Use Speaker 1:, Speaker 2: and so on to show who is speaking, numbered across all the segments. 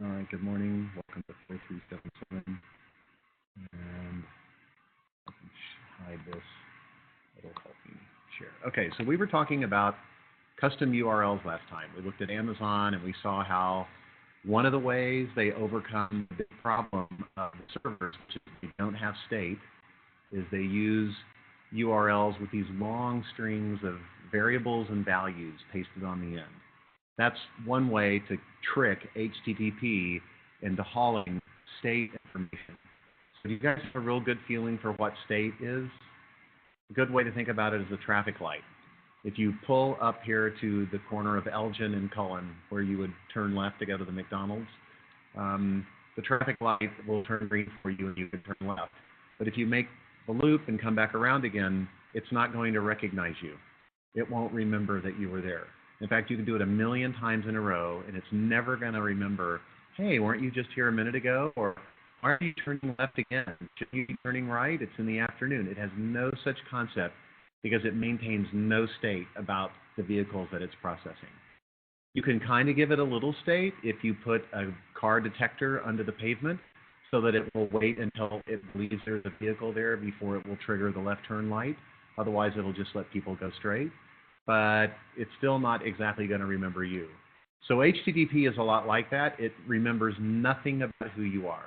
Speaker 1: All right, good morning. Welcome to 4377. And I can hide this. It'll help me share. Okay, so we were talking about custom URLs last time. We looked at Amazon and we saw how one of the ways they overcome the big problem of the servers, which is they don't have state, is they use URLs with these long strings of variables and values pasted on the end. That's one way to trick HTTP into hauling state information. So do you guys have a real good feeling for what state is? A good way to think about it is a traffic light. If you pull up here to the corner of Elgin and Cullen, where you would turn left to go to the McDonald's, the traffic light will turn green for you and you can turn left. But if you make the loop and come back around again, it's not going to recognize you. It won't remember that you were there. In fact, you can do it a million times in a row, and it's never going to remember, hey, weren't you just here a minute ago? Or why are you turning left again? Should you be turning right? It's in the afternoon. It has no such concept because it maintains no state about the vehicles that it's processing. You can kind of give it a little state if you put a car detector under the pavement so that it will wait until it believes there's a vehicle there before it will trigger the left turn light. Otherwise, it'll just let people go straight. But it's still not exactly going to remember you. So HTTP is a lot like that. It remembers nothing about who you are.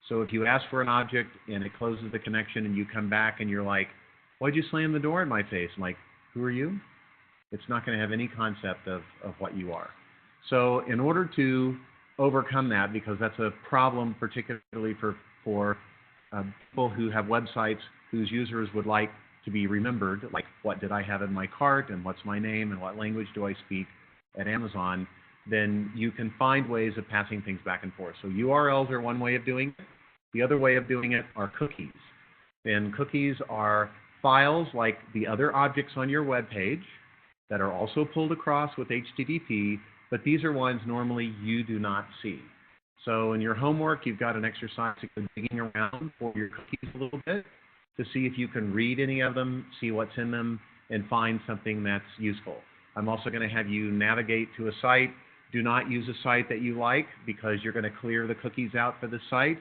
Speaker 1: So if you ask for an object and it closes the connection and you come back and you're like, why'd you slam the door in my face? I'm like, who are you? It's not going to have any concept of what you are. So in order to overcome that, because that's a problem particularly for people who have websites whose users would like to be remembered, like what did I have in my cart and what's my name and what language do I speak at Amazon, then you can find ways of passing things back and forth. So URLs are one way of doing it. The other way of doing it are cookies. And cookies are files like the other objects on your web page that are also pulled across with HTTP, but these are ones normally you do not see. So in your homework, you've got an exercise to go digging around for your cookies a little bit to see if you can read any of them, see what's in them, and find something that's useful. I'm also going to have you navigate to a site. Do not use a site that you like because you're going to clear the cookies out for the site.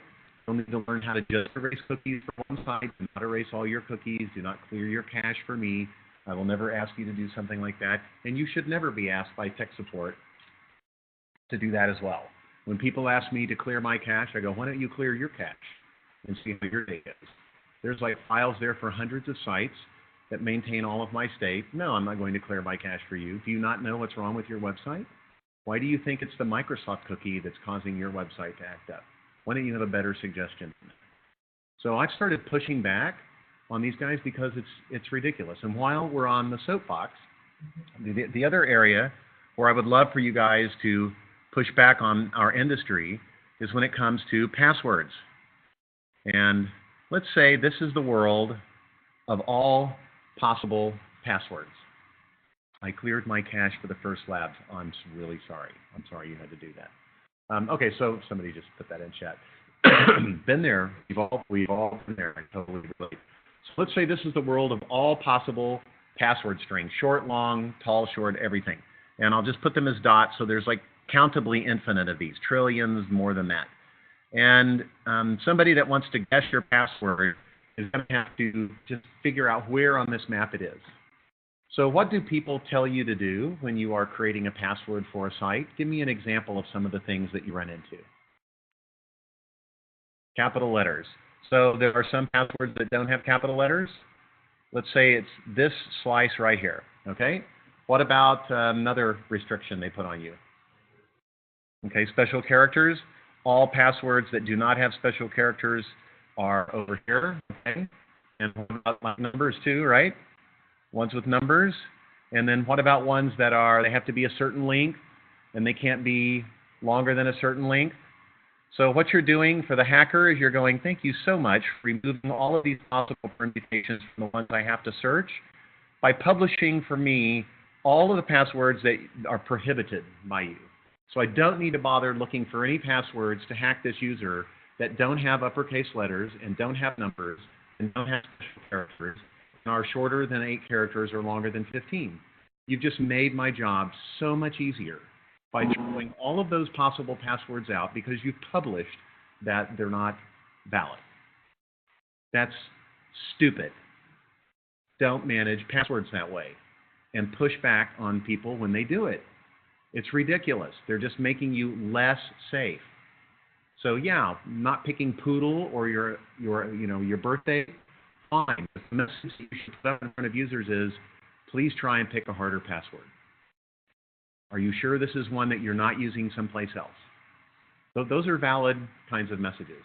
Speaker 1: You'll need to learn how to just erase cookies for one site. Do not erase all your cookies. Do not clear your cache for me. I will never ask you to do something like that. And you should never be asked by tech support to do that as well. When people ask me to clear my cache, I go, why don't you clear your cache and see how your data is? There's like files there for hundreds of sites that maintain all of my state. No, I'm not going to clear my cache for you. Do you not know what's wrong with your website? Why do you think it's the Microsoft cookie that's causing your website to act up? Why don't you have a better suggestion? So I've started pushing back on these guys because it's ridiculous. And while we're on the soapbox, the other area where I would love for you guys to push back on our industry is when it comes to passwords. And let's say this is the world of all possible passwords. I cleared my cache for the first labs. I'm really sorry. I'm sorry you had to do that. Okay, so somebody just put that in chat. Been there. We've all been there. I totally relate. So let's say this is the world of all possible password strings, short, long, tall, short, everything. And I'll just put them as dots, so there's like countably infinite of these, trillions, more than that. And somebody that wants to guess your password is going to have to just figure out where on this map it is. So what do people tell you to do when you are creating a password for a site? Give me an example of some of the things that you run into. Capital letters. So there are some passwords that don't have capital letters. Let's say it's this slice right here, okay? What about another restriction they put on you? Okay, special characters. All passwords that do not have special characters are over here, okay? And what about numbers too, right? Ones with numbers. And then what about ones that they have to be a certain length and they can't be longer than a certain length? So what you're doing for the hacker is you're going, thank you so much for removing all of these possible permutations from the ones I have to search by publishing for me all of the passwords that are prohibited by you. So I don't need to bother looking for any passwords to hack this user that don't have uppercase letters and don't have numbers and don't have special characters and are shorter than 8 characters or longer than 15. You've just made my job so much easier. by throwing all of those possible passwords out because you've published that they're not valid. That's stupid. Don't manage passwords that way and push back on people when they do it. It's ridiculous. They're just making you less safe. So yeah, not picking poodle or your birthday, fine. But the message you should put up in front of users is, please try and pick a harder password. Are you sure this is one that you're not using someplace else? So those are valid kinds of messages.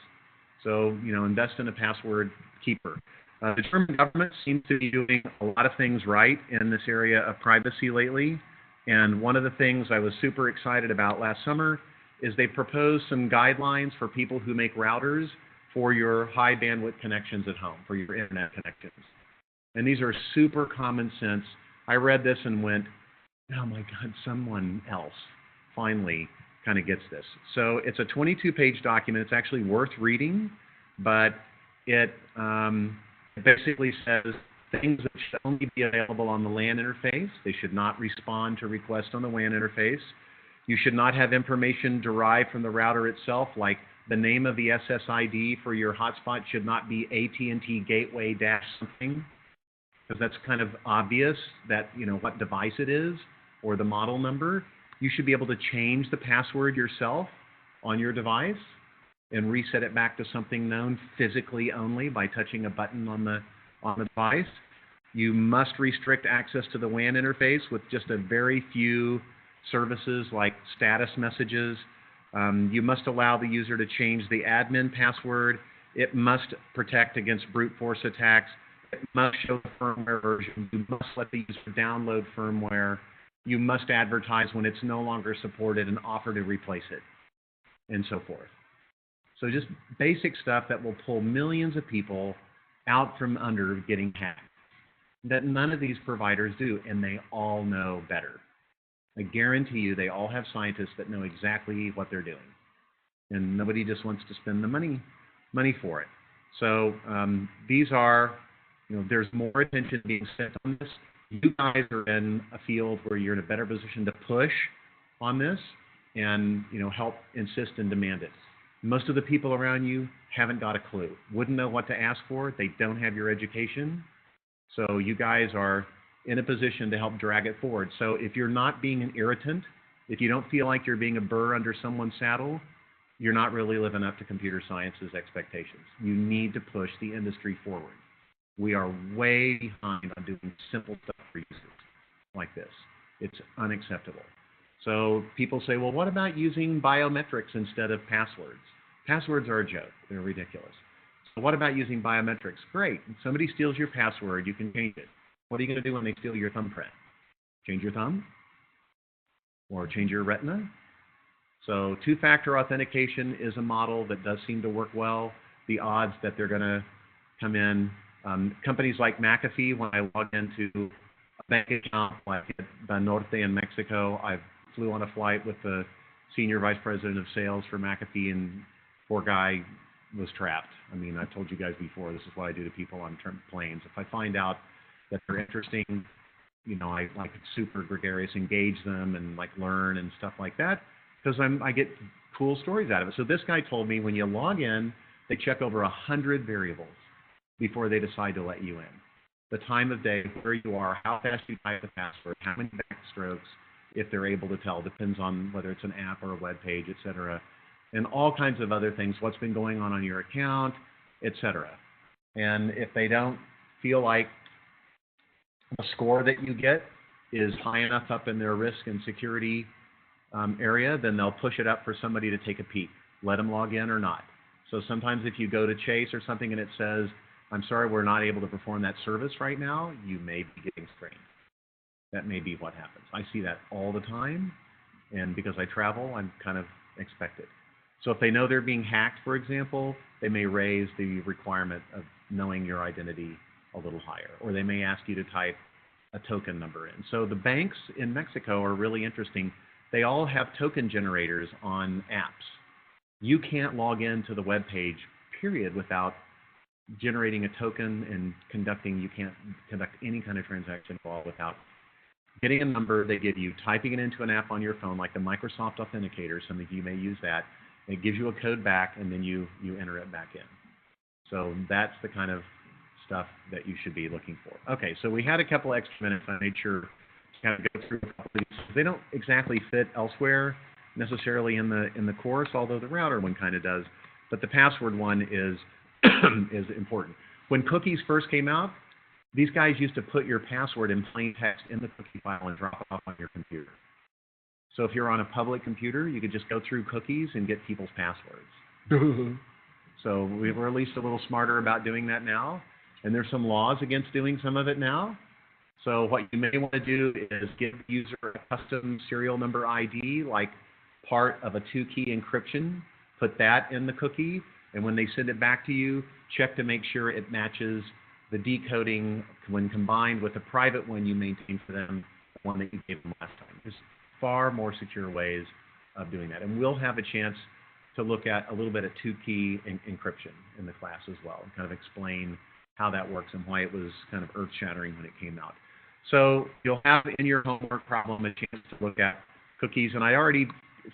Speaker 1: So, invest in a password keeper. The German government seems to be doing a lot of things right in this area of privacy lately. And one of the things I was super excited about last summer is they proposed some guidelines for people who make routers for your high bandwidth connections at home, for your internet connections. And these are super common sense. I read this and went, oh my God, someone else finally kind of gets this. So it's a 22-page document. It's actually worth reading, but it basically says things that should only be available on the LAN interface. They should not respond to requests on the WAN interface. You should not have information derived from the router itself, like the name of the SSID for your hotspot should not be AT&T gateway dash something, because that's kind of obvious that, what device it is or the model number. You should be able to change the password yourself on your device and reset it back to something known physically only by touching a button on the device. You must restrict access to the WAN interface with just a very few services like status messages. You must allow the user to change the admin password. It must protect against brute force attacks. It must show the firmware version. You must let the user download firmware. You must advertise when it's no longer supported and offer to replace it, and so forth. So just basic stuff that will pull millions of people out from under getting hacked, that none of these providers do, and they all know better. I guarantee you they all have scientists that know exactly what they're doing, and nobody just wants to spend the money for it. So these are, there's more attention being spent on this. You guys are in a field where you're in a better position to push on this and, help insist and demand it. Most of the people around you haven't got a clue, wouldn't know what to ask for. They don't have your education. So you guys are in a position to help drag it forward. So if you're not being an irritant, if you don't feel like you're being a burr under someone's saddle, you're not really living up to computer science's expectations. You need to push the industry forward. We are way behind on doing simple stuff for users like this. It's unacceptable. So people say, well, what about using biometrics instead of passwords? Passwords are a joke. They're ridiculous. So what about using biometrics? Great. If somebody steals your password, you can change it. What are you going to do when they steal your thumbprint? Change your thumb? Or change your retina? So two-factor authentication is a model that does seem to work well. The odds that they're going to come in, companies like McAfee, when I log into a bank account like at Banorte in Mexico, I flew on a flight with the senior vice president of sales for McAfee, and poor guy was trapped. I mean, I've told you guys before, this is what I do to people on planes. If I find out that they're interesting, I like super gregarious, engage them and like learn and stuff like that, because I get cool stories out of it. So this guy told me when you log in, they check over 100 variables before they decide to let you in. The time of day, where you are, how fast you type the password, how many backstrokes, if they're able to tell, depends on whether it's an app or a web page, et cetera, and all kinds of other things, what's been going on your account, et cetera. And if they don't feel like the score that you get is high enough up in their risk and security area, then they'll push it up for somebody to take a peek, let them log in or not. So sometimes if you go to Chase or something and it says, I'm sorry, we're not able to perform that service right now, you may be getting screened. That may be what happens. I see that all the time, and because I travel, I'm kind of expected. So if they know they're being hacked, for example, they may raise the requirement of knowing your identity a little higher, or they may ask you to type a token number in. So the banks in Mexico are really interesting. They all have token generators on apps. You can't log into the web page, period, without generating a token and you can't conduct any kind of transaction at all without getting a number they give you, typing it into an app on your phone, like the Microsoft Authenticator. Some of you may use that. It gives you a code back, and then you enter it back in. So that's the kind of stuff that you should be looking for. Okay, so we had a couple extra minutes. I made sure to kind of go through a couple of these. They don't exactly fit elsewhere necessarily in the course, although the router one kind of does. But the password one is is important. When cookies first came out, these guys used to put your password in plain text in the cookie file and drop it off on your computer. So if you're on a public computer, you could just go through cookies and get people's passwords. So we're at least a little smarter about doing that now. And there's some laws against doing some of it now. So what you may want to do is give the user a custom serial number ID, like part of a two-key encryption. Put that in the cookie, and when they send it back to you, check to make sure it matches the decoding when combined with the private one you maintain for them, the one that you gave them last time. There's far more secure ways of doing that. And we'll have a chance to look at a little bit of two-key encryption in the class as well, and kind of explain how that works and why it was kind of earth-shattering when it came out. So you'll have in your homework problem a chance to look at cookies. And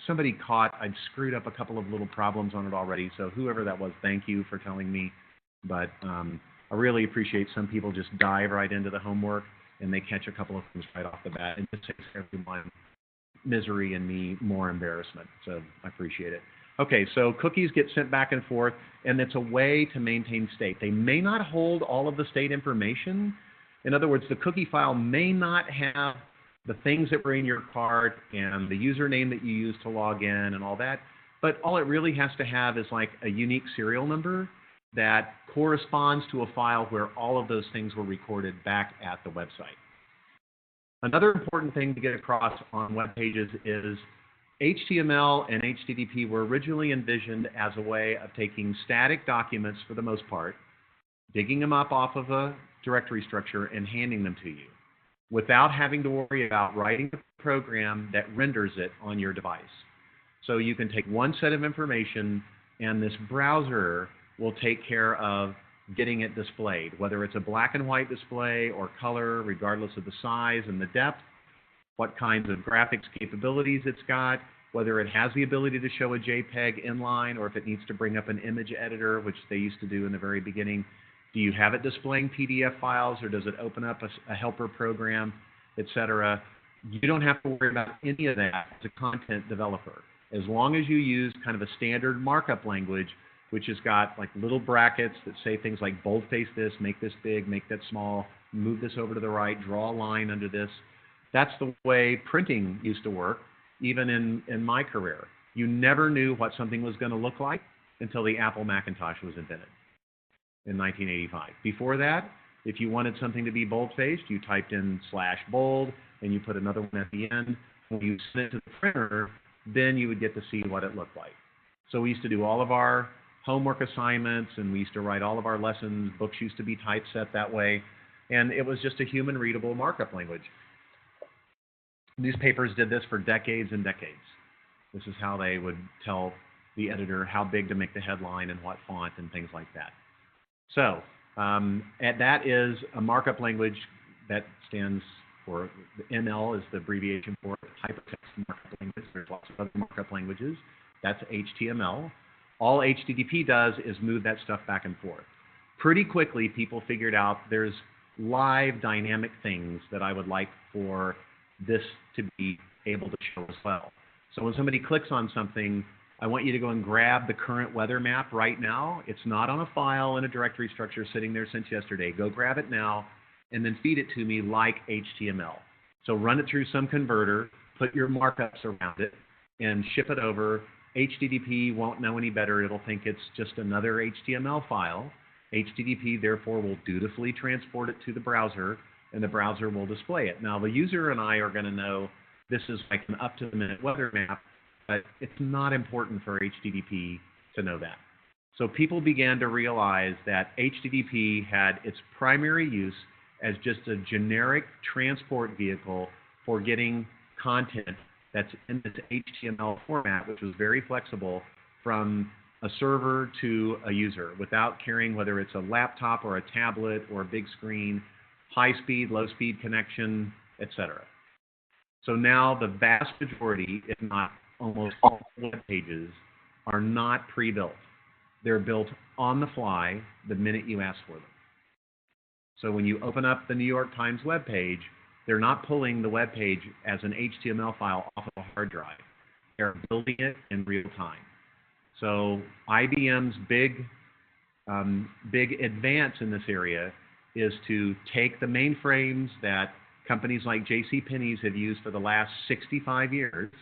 Speaker 1: somebody I'd screwed up a couple of little problems on it already. So whoever that was, thank you for telling me. But I really appreciate some people just dive right into the homework and they catch a couple of things right off the bat. And it saves everyone misery and me more embarrassment. So I appreciate it. Okay, so cookies get sent back and forth, and it's a way to maintain state. They may not hold all of the state information. In other words, the cookie file may not have the things that were in your card and the username that you used to log in and all that, but all it really has to have is like a unique serial number that corresponds to a file where all of those things were recorded back at the website. Another important thing to get across on web pages is HTML and HTTP were originally envisioned as a way of taking static documents for the most part, digging them up off of a directory structure and handing them to you without having to worry about writing a program that renders it on your device. So you can take one set of information and this browser will take care of getting it displayed, whether it's a black and white display or color, regardless of the size and the depth, what kinds of graphics capabilities it's got, whether it has the ability to show a JPEG inline or if it needs to bring up an image editor, which they used to do in the very beginning. Do you have it displaying PDF files or does it open up a helper program, etc.? You don't have to worry about any of that as a content developer. As long as you use kind of a standard markup language, which has got like little brackets that say things like boldface this, make this big, make that small, move this over to the right, draw a line under this. That's the way printing used to work, even in my career. You never knew what something was going to look like until the Apple Macintosh was invented in 1985. Before that, if you wanted something to be bold-faced, you typed in /bold and you put another one at the end. When you sent it to the printer, then you would get to see what it looked like. So we used to do all of our homework assignments and we used to write all of our lessons. Books used to be typeset that way. And it was just a human-readable markup language. Newspapers did this for decades and decades. This is how they would tell the editor how big to make the headline and what font and things like that. So that is a markup language that stands for, the ML is the abbreviation for hypertext markup language. There's lots of other markup languages. That's HTML. All HTTP does is move that stuff back and forth. Pretty quickly, people figured out there's live dynamic things that I would like for this to be able to show as well. So when somebody clicks on something, I want you to go and grab the current weather map right now. It's not on a file in a directory structure sitting there since yesterday. Go grab it now and then feed it to me like HTML. So run it through some converter, put your markups around it, and ship it over. HTTP won't know any better. It'll think it's just another HTML file. HTTP, therefore, will dutifully transport it to the browser, and the browser will display it. Now, the user and I are going to know this is like an up-to-the-minute weather map, but it's not important for HTTP to know that. So people began to realize that HTTP had its primary use as just a generic transport vehicle for getting content that's in this HTML format, which was very flexible, from a server to a user without caring whether it's a laptop or a tablet or a big screen, high-speed, low-speed connection, etc. So now the vast majority, if not almost all web pages, are not pre-built. They're built on the fly the minute you ask for them. So when you open up the New York Times web page, they're not pulling the web page as an HTML file off of a hard drive. They're building it in real time. So IBM's big advance in this area is to take the mainframes that companies like JCPenney's have used for the last 65 years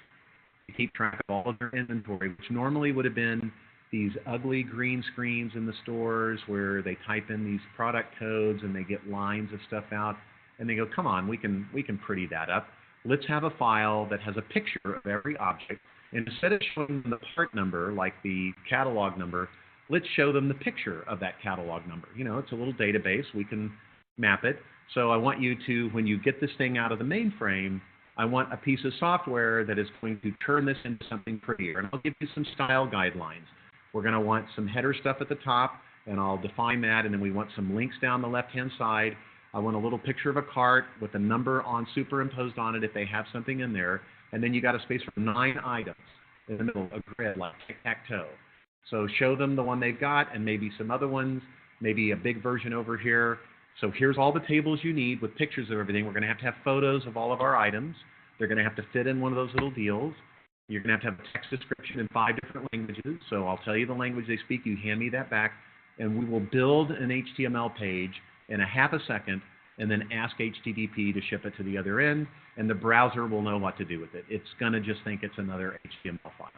Speaker 1: to keep track of all of their inventory, which normally would have been these ugly green screens in the stores where they type in these product codes and they get lines of stuff out, and they go, come on, we can pretty that up. Let's have a file that has a picture of every object, and instead of showing them the part number, like the catalog number, let's show them the picture of that catalog number. You know, it's a little database. We can map it. So I want you to, when you get this thing out of the mainframe, I want a piece of software that is going to turn this into something prettier. And I'll give you some style guidelines. We're going to want some header stuff at the top, and I'll define that. And then we want some links down the left-hand side. I want a little picture of a cart with a number superimposed on it if they have something in there. And then you got a space for 9 items in the middle, a grid like tic-tac-toe. So show them the one they've got and maybe some other ones, maybe a big version over here. So here's all the tables you need with pictures of everything. We're going to have photos of all of our items. They're going to have to fit in one of those little deals. You're going to have a text description in 5 different languages. So I'll tell you the language they speak. You hand me that back, and we will build an HTML page in a half a second and then ask HTTP to ship it to the other end, and the browser will know what to do with it. It's going to just think it's another HTML file.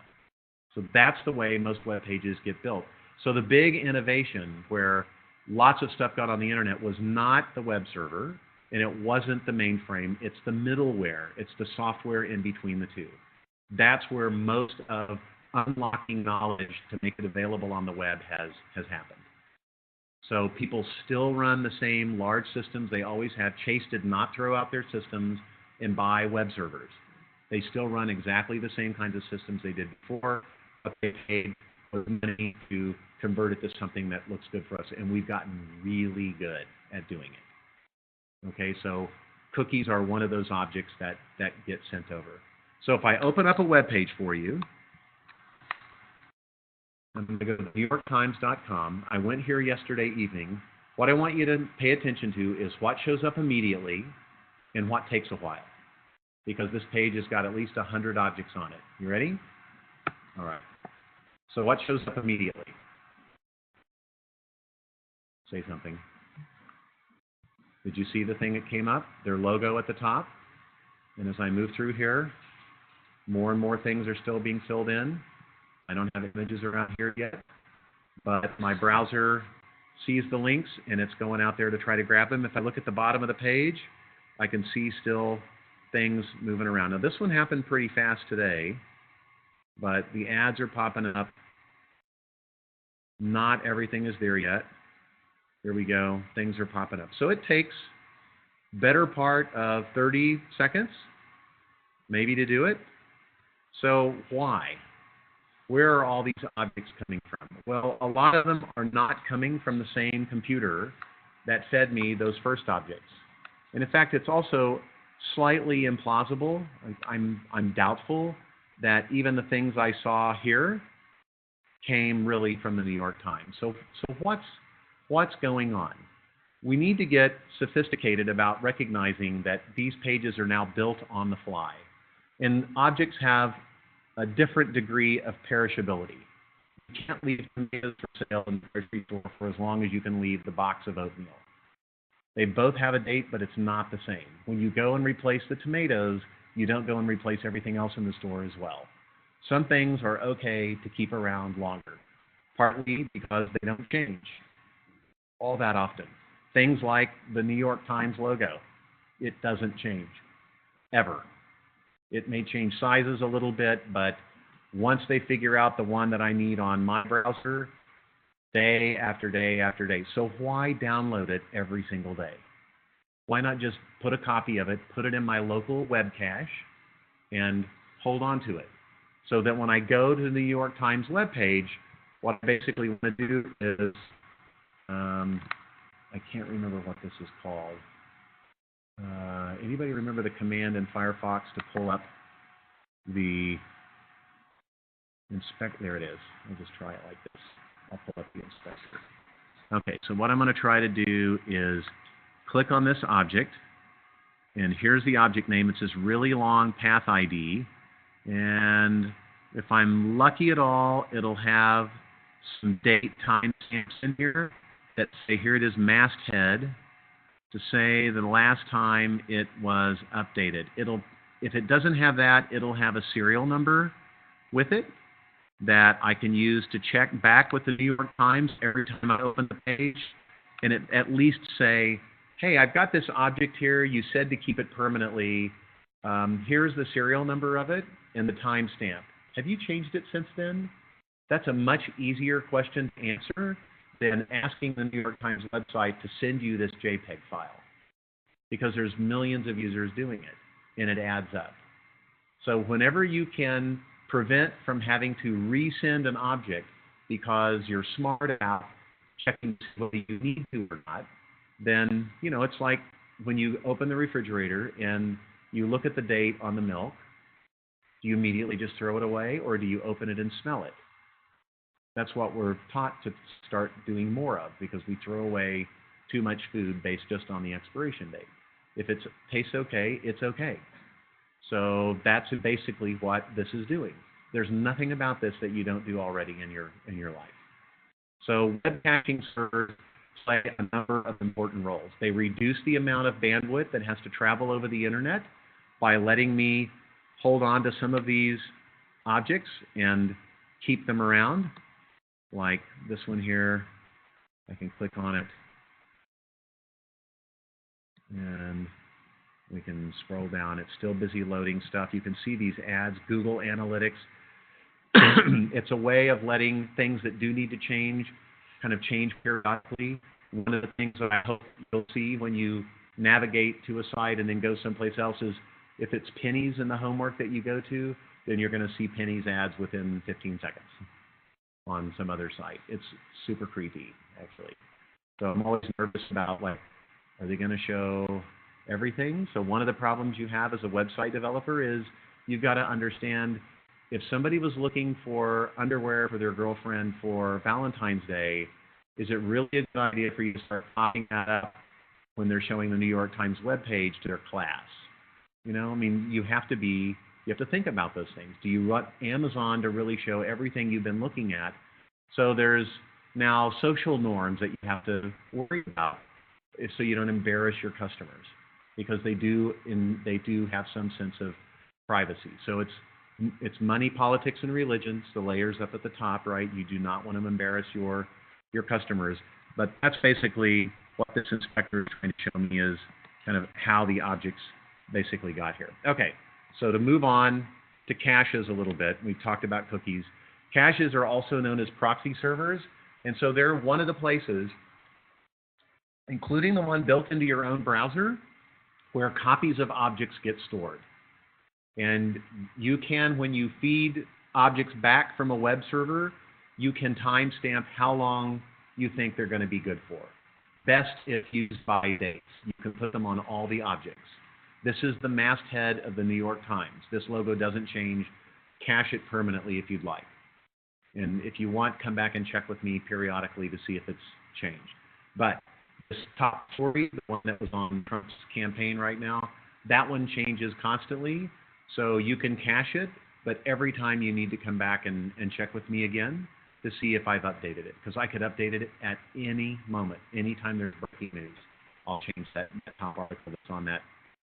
Speaker 1: So that's the way most web pages get built. So the big innovation where lots of stuff got on the internet was not the web server, and it wasn't the mainframe. It's the middleware. It's the software in between the two. That's where most of unlocking knowledge to make it available on the web has happened. So people still run the same large systems they always have. Chase did not throw out their systems and buy web servers. They still run exactly the same kinds of systems they did before, but they paid money to convert it to something that looks good for us, and we've gotten really good at doing it. Okay, so cookies are one of those objects that get sent over. So if I open up a web page for you, I'm going to go to NewYorkTimes.com. I went here yesterday evening. What I want you to pay attention to is what shows up immediately and what takes a while, because this page has got at least 100 objects on it. You ready? All right. So what shows up immediately? Say something. Did you see the thing that came up? Their logo at the top. And as I move through here, more and more things are still being filled in. I don't have images around here yet, but my browser sees the links and it's going out there to try to grab them. If I look at the bottom of the page, I can see still things moving around. Now this one happened pretty fast today, but the ads are popping up. Not everything is there yet. Here we go. Things are popping up. So it takes better part of 30 seconds maybe to do it. So why? Where are all these objects coming from? Well, a lot of them are not coming from the same computer that fed me those first objects. And in fact, it's also slightly implausible. I'm doubtful that even the things I saw here came really from the New York Times. So what's going on? We need to get sophisticated about recognizing that these pages are now built on the fly. And objects have a different degree of perishability. You can't leave tomatoes for sale in the grocery store for as long as you can leave the box of oatmeal. They both have a date, but it's not the same. When you go and replace the tomatoes, you don't go and replace everything else in the store as well. Some things are okay to keep around longer, partly because they don't change all that often. Things like the New York Times logo, it doesn't change, ever. It may change sizes a little bit, but once they figure out the one that I need on my browser, day after day after day. So why download it every single day? Why not just put a copy of it, put it in my local web cache, and hold on to it? So that when I go to the New York Times webpage, what I basically want to do is, I can't remember what this is called. Anybody remember the command in Firefox to pull up the inspect? There it is. I'll just try it like this. I'll pull up the inspector. Okay, so what I'm going to try to do is click on this object, and here's the object name. It's this really long path ID, and if I'm lucky at all, it'll have some date timestamps in here that say, here it is, masthead, to say the last time it was updated. If it doesn't have that, it'll have a serial number with it that I can use to check back with the New York Times every time I open the page, and it at least say, hey, I've got this object here. You said to keep it permanently. Here's the serial number of it and the timestamp. Have you changed it since then? That's a much easier question to answer than asking the New York Times website to send you this JPEG file, because there's millions of users doing it, and it adds up. So whenever you can prevent from having to resend an object because you're smart about checking whether you need to or not, then, you know, it's like when you open the refrigerator and you look at the date on the milk, do you immediately just throw it away, or do you open it and smell it? That's what we're taught to start doing more of, because we throw away too much food based just on the expiration date. If it tastes okay, it's okay. So that's basically what this is doing. There's nothing about this that you don't do already in your life. So web caching servers play a number of important roles. They reduce the amount of bandwidth that has to travel over the internet by letting me hold on to some of these objects and keep them around. Like this one here, I can click on it and we can scroll down. It's still busy loading stuff. You can see these ads, Google Analytics. It's a way of letting things that do need to change kind of change periodically. One of the things that I hope you'll see when you navigate to a site and then go someplace else is, if it's pennies in the homework that you go to, then you're going to see pennies ads within 15 seconds on some other site. It's super creepy, actually. So I'm always nervous about, like, are they going to show everything? So one of the problems you have as a website developer is you've got to understand, if somebody was looking for underwear for their girlfriend for Valentine's Day, is it really a good idea for you to start popping that up when they're showing the New York Times webpage to their class? You know, I mean, you have to think about those things. Do you want Amazon to really show everything you've been looking at? So there's now social norms that you have to worry about, so you don't embarrass your customers, because they do have some sense of privacy. So it's money, politics, and religions, the layers up at the top, right? You do not want to embarrass your customers. But that's basically what this inspector is trying to show me, is kind of how the objects basically got here. Okay, so to move on to caches a little bit, we've talked about cookies. Caches are also known as proxy servers, and so they're one of the places, including the one built into your own browser, where copies of objects get stored. And you can, when you feed objects back from a web server, you can timestamp how long you think they're going to be good for. Best if used by dates. You can put them on all the objects. This is the masthead of the New York Times. This logo doesn't change. Cache it permanently if you'd like. And if you want, come back and check with me periodically to see if it's changed. But this top story, the one that was on Trump's campaign right now, that one changes constantly. So you can cache it, but every time you need to come back and check with me again to see if I've updated it. Because I could update it at any moment. Anytime there's breaking news, I'll change that top article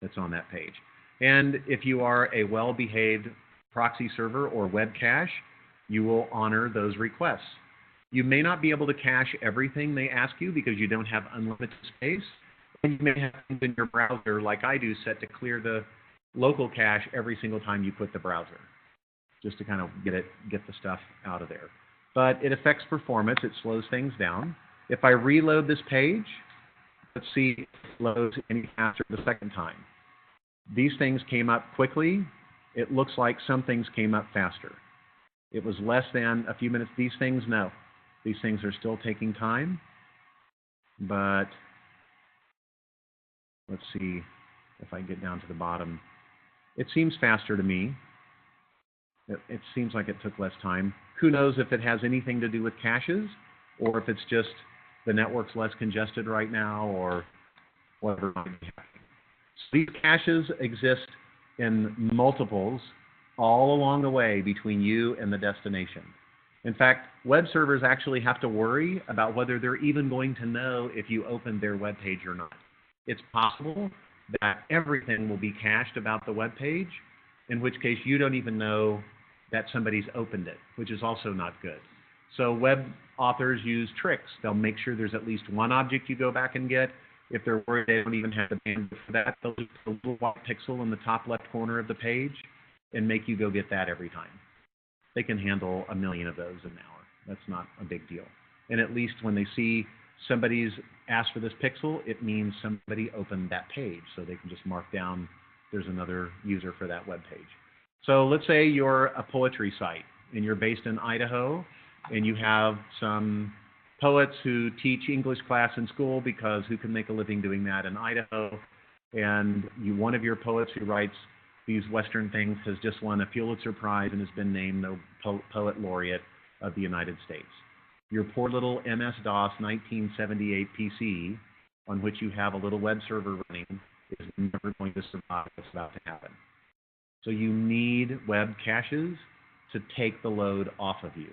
Speaker 1: that's on that page. And if you are a well-behaved proxy server or web cache, you will honor those requests. You may not be able to cache everything they ask you because you don't have unlimited space. And you may have things in your browser, like I do, set to clear the local cache every single time you quit the browser, just to kind of get the stuff out of there. But it affects performance. It slows things down. If I reload this page, let's see if it loads any faster the second time. These things came up quickly. It looks like some things came up faster. It was less than a few minutes. These things, no. These things are still taking time. But let's see. if I get down to the bottom, it seems faster to me. It seems like it took less time. Who knows if it has anything to do with caches, or if it's just the network's less congested right now, or whatever might be happening. So these caches exist in multiples all along the way between you and the destination. In fact, web servers actually have to worry about whether they're even going to know if you opened their web page or not. It's possible that everything will be cached about the web page, in which case you don't even know that somebody's opened it, which is also not good. So web authors use tricks. They'll make sure there's at least one object you go back and get. If they're worried they don't even have the bandwidth for that, they'll use a little white pixel in the top left corner of the page and make you go get that every time. They can handle 1 million of those in an hour. That's not a big deal. And at least when they see somebody's asked for this pixel, it means somebody opened that page. So they can just mark down there's another user for that web page. So let's say you're a poetry site and you're based in Idaho and you have some poets who teach English class in school, because who can make a living doing that in Idaho? And one of your poets who writes these Western things has just won a Pulitzer Prize and has been named the Poet Laureate of the United States. Your poor little MS-DOS 1978 PC, on which you have a little web server running, is never going to survive what's about to happen. So you need web caches to take the load off of you.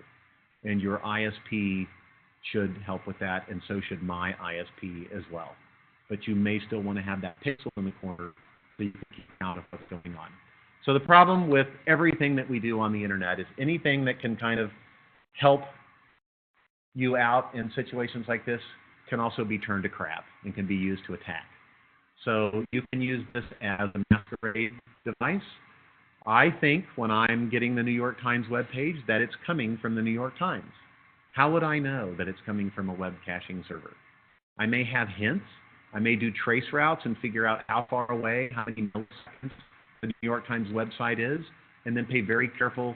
Speaker 1: And your ISP should help with that, and so should my ISP as well. But you may still want to have that pixel in the corner so you can keep count of what's going on. So the problem with everything that we do on the internet is anything that can kind of help you out in situations like this can also be turned to crap and can be used to attack. So you can use this as a masquerade device. I think when I'm getting the New York Times webpage that it's coming from the New York Times. How would I know that it's coming from a web caching server? I may have hints. I may do trace routes and figure out how far away, how many milliseconds the New York Times website is, and then pay very careful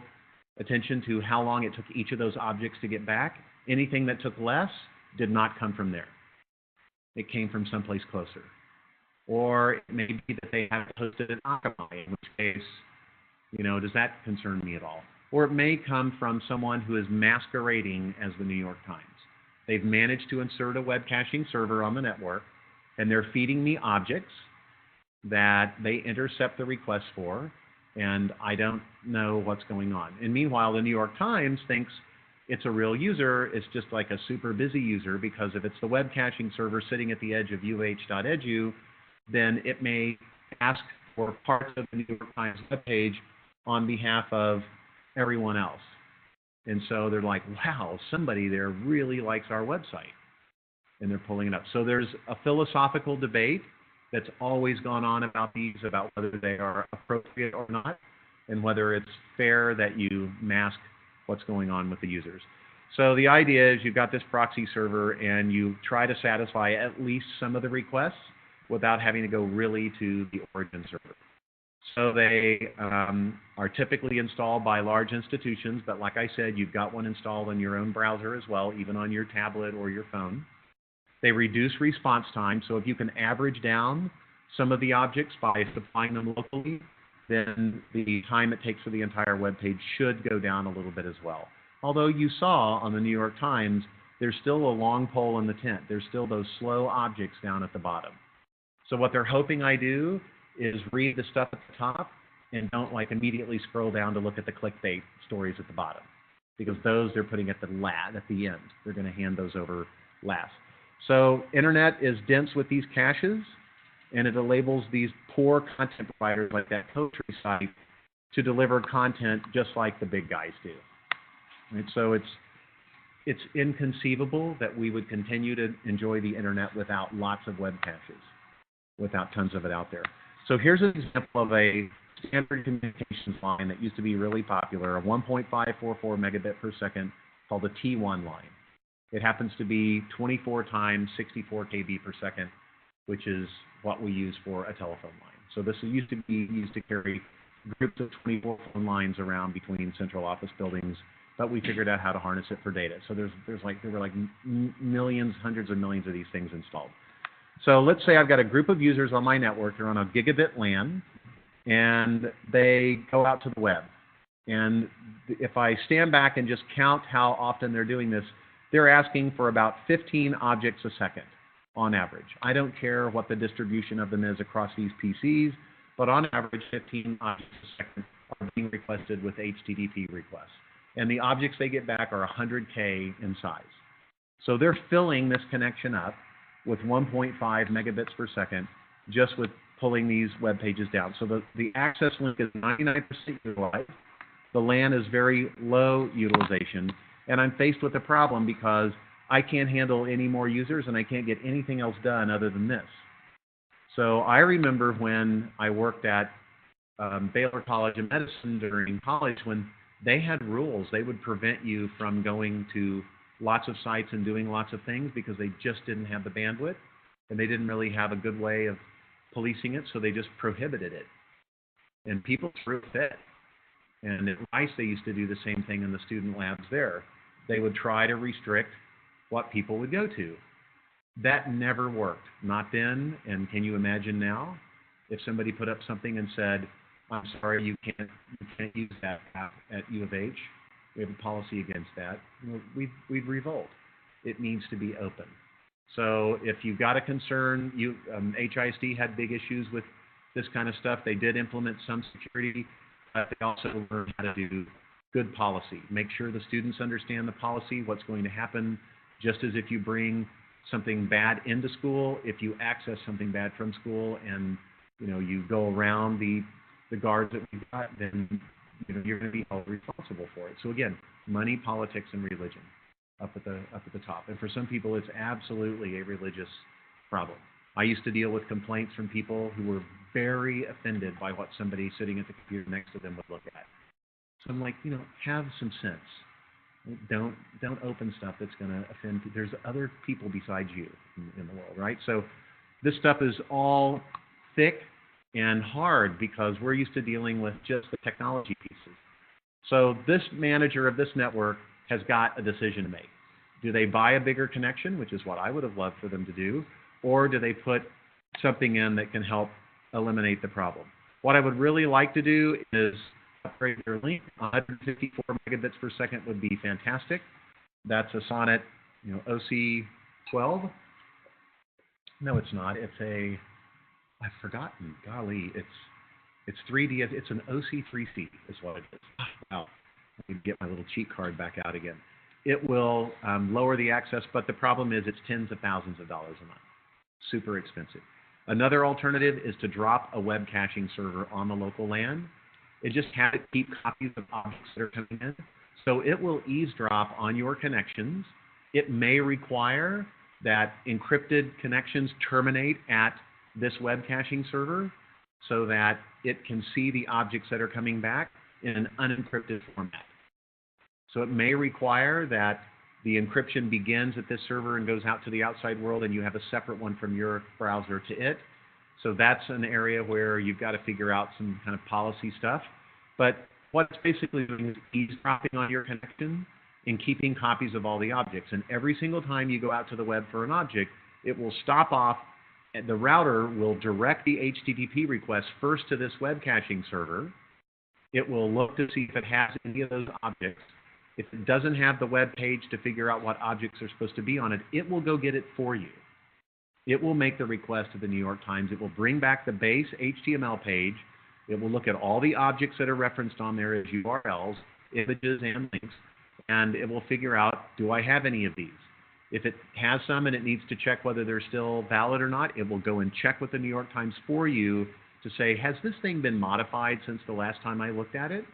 Speaker 1: attention to how long it took each of those objects to get back. Anything that took less did not come from there. It came from someplace closer. Or it may be that they have posted an Akamai, in which case, does that concern me at all? Or it may come from someone who is masquerading as the New York Times. They've managed to insert a web caching server on the network, and they're feeding me objects that they intercept the request for, and I don't know what's going on. And meanwhile, the New York Times thinks it's a real user. It's just like a super busy user, because if it's the web caching server sitting at the edge of uh.edu, then it may ask for parts of the New York Times webpage on behalf of everyone else. And so they're like, wow, somebody there really likes our website. And they're pulling it up. So there's a philosophical debate that's always gone on about these, about whether they are appropriate or not, and whether it's fair that you mask what's going on with the users. So the idea is you've got this proxy server and you try to satisfy at least some of the requests without having to go really to the origin server. So they are typically installed by large institutions, but like I said, you've got one installed on your own browser as well, even on your tablet or your phone. They reduce response time, so if you can average down some of the objects by supplying them locally, then the time it takes for the entire web page should go down a little bit as well. Although you saw on the New York Times, there's still a long pole in the tent. There's still those slow objects down at the bottom. So what they're hoping I do is read the stuff at the top and don't immediately scroll down to look at the clickbait stories at the bottom, because those they're putting at the end. They're going to hand those over last. So internet is dense with these caches, and it enables these poor content providers like that poetry site to deliver content just like the big guys do. Right? So it's inconceivable that we would continue to enjoy the internet without lots of web caches, without tons of it out there. So here's an example of a standard communications line that used to be really popular, a 1.544 megabit per second called a T1 line. It happens to be 24 times 64 kb per second, which is what we use for a telephone line. So this used to be used to carry groups of 24 phone lines around between central office buildings, but we figured out how to harness it for data. So there were millions, hundreds of millions of these things installed. So let's say I've got a group of users on my network. They're on a gigabit LAN, and they go out to the web. And if I stand back and just count how often they're doing this, they're asking for about 15 objects a second on average. I don't care what the distribution of them is across these PCs, but on average, 15 objects a second are being requested with HTTP requests. And the objects they get back are 100K in size. So they're filling this connection up with 1.5 megabits per second just with pulling these web pages down. So the access link is 99% utilized. The LAN is very low utilization. And I'm faced with a problem because I can't handle any more users and I can't get anything else done other than this. So I remember when I worked at Baylor College of Medicine during college, when they had rules, they would prevent you from going to lots of sites and doing lots of things because they just didn't have the bandwidth and they didn't really have a good way of policing it, so they just prohibited it. And people threw a fit. And at Rice, they used to do the same thing in the student labs there. They would try to restrict what people would go to. That never worked, not then, and can you imagine now? If somebody put up something and said, I'm sorry, you can't use that app at U of H, we have a policy against that, we'd revolt. It needs to be open. So if you've got a concern, HISD had big issues with this kind of stuff. They did implement some security, but they also learned how to do good policy. Make sure the students understand the policy, what's going to happen, just as if you bring something bad into school, if you access something bad from school and you go around the guards that we've got, then you're going to be held responsible for it. So again, money, politics, and religion up at the top. And for some people, it's absolutely a religious problem. I used to deal with complaints from people who were very offended by what somebody sitting at the computer next to them would look at. So I'm like, have some sense. Don't open stuff that's going to offend people. There's other people besides you in the world, right? So this stuff is all thick and hard because we're used to dealing with just the technology pieces. So this manager of this network has got a decision to make. Do they buy a bigger connection, which is what I would have loved for them to do, or do they put something in that can help eliminate the problem? What I would really like to do is upgrade their link. 154 megabits per second would be fantastic. That's a Sonnet, OC12. No, it's not. It's a, I've forgotten. Golly, it's 3D. It's an OC3C is what it is. Wow. Let me get my little cheat card back out again. It will lower the access, but the problem is it's tens of thousands of dollars a month. Super expensive. Another alternative is to drop a web caching server on the local LAN. It just has to keep copies of objects that are coming in. So it will eavesdrop on your connections. It may require that encrypted connections terminate at this web caching server so that it can see the objects that are coming back in an unencrypted format. So it may require that the encryption begins at this server and goes out to the outside world, and you have a separate one from your browser to it. So that's an area where you've got to figure out some kind of policy stuff. But what it's basically doing is eavesdropping on your connection and keeping copies of all the objects. And every single time you go out to the web for an object, it will stop off, and the router will direct the HTTP request first to this web caching server. It will look to see if it has any of those objects. If it doesn't have the web page to figure out what objects are supposed to be on it, it will go get it for you. It will make the request to the New York Times. It will bring back the base HTML page. It will look at all the objects that are referenced on there as URLs, images, and links, and it will figure out, do I have any of these? If it has some and it needs to check whether they're still valid or not, it will go and check with the New York Times for you to say, has this thing been modified since the last time I looked at it?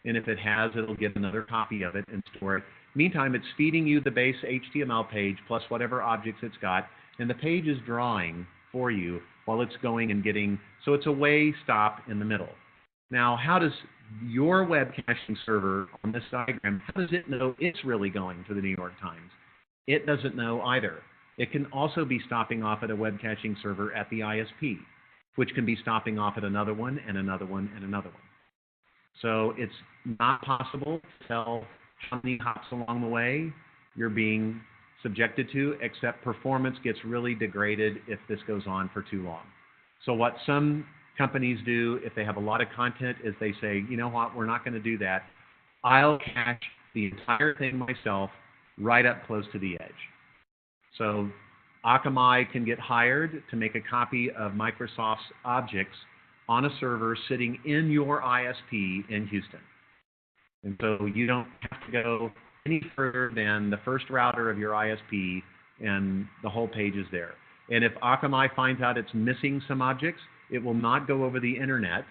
Speaker 1: And if it has, it'll get another copy of it and store it. Meantime, it's feeding you the base HTML page plus whatever objects it's got, and the page is drawing for you while it's going and getting, so it's a way stop in the middle. Now, how does your web caching server on this diagram, how does it know it's really going to the New York Times? It doesn't know either. It can also be stopping off at a web caching server at the ISP, which can be stopping off at another one and another one and another one. So it's not possible to tell how many hops along the way you're being subjected to, except performance gets really degraded if this goes on for too long. So what some companies do, if they have a lot of content, is they say, you know what, we're not going to do that. I'll cache the entire thing myself right up close to the edge. So Akamai can get hired to make a copy of Microsoft's objects on a server sitting in your ISP in Houston. And so you don't have to go any further than the first router of your ISP, and the whole page is there. And if Akamai finds out it's missing some objects, it will not go over the internet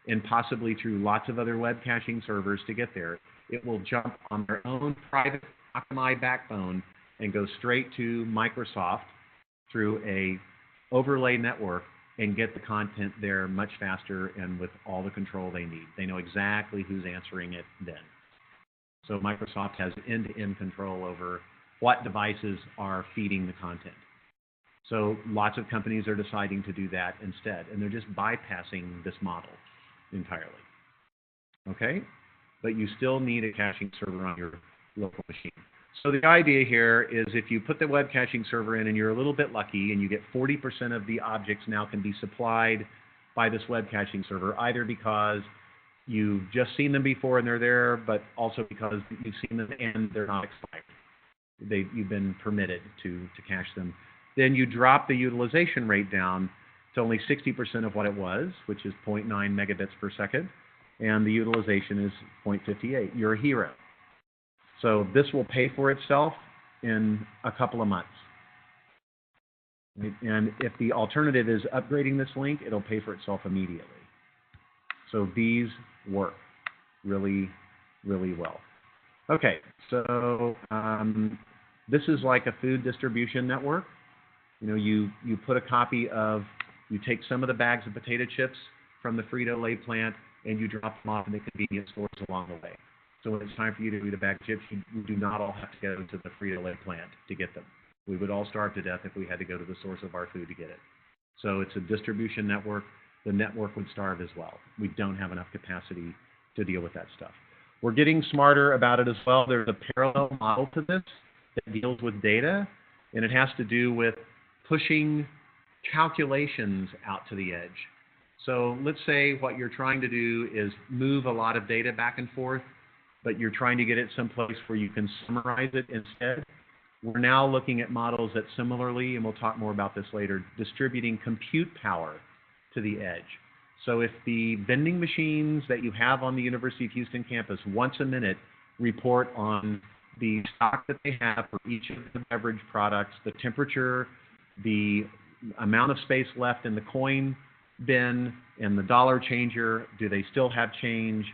Speaker 1: and possibly through lots of other web caching servers to get there. It will jump on their own private Akamai backbone and go straight to Microsoft through a overlay network and get the content there much faster and with all the control they need. They know exactly who's answering it then. So Microsoft has end-to-end control over what devices are feeding the content. So lots of companies are deciding to do that instead, and they're just bypassing this model entirely. Okay? But you still need a caching server on your local machine. So the idea here is if you put the web caching server in and you're a little bit lucky and you get 40% of the objects now can be supplied by this web caching server, either because you've just seen them before and they're there, but also because you've seen them and they're not expired. You've been permitted to cache them. Then you drop the utilization rate down to only 60% of what it was, which is 0.9 megabits per second, and the utilization is 0.58. You're a hero. So this will pay for itself in a couple of months. And if the alternative is upgrading this link, it'll pay for itself immediately. So these work really, really well. Okay, so this is like a food distribution network. You know, you put a copy of, you take some of the bags of potato chips from the Frito-Lay plant and you drop them off in the convenience stores along the way. So when it's time for you to eat a bag of chips, you do not all have to go to the Frito-Lay plant to get them. We would all starve to death if we had to go to the source of our food to get it. So it's a distribution network. The network would starve as well. We don't have enough capacity to deal with that stuff. We're getting smarter about it as well. There's a parallel model to this that deals with data, and it has to do with pushing calculations out to the edge. So let's say what you're trying to do is move a lot of data back and forth, but you're trying to get it someplace where you can summarize it instead. We're now looking at models that similarly, and we'll talk more about this later, distributing compute power to the edge. So if the vending machines that you have on the University of Houston campus once a minute report on the stock that they have for each of the beverage products, the temperature, the amount of space left in the coin bin, and the dollar changer, do they still have change?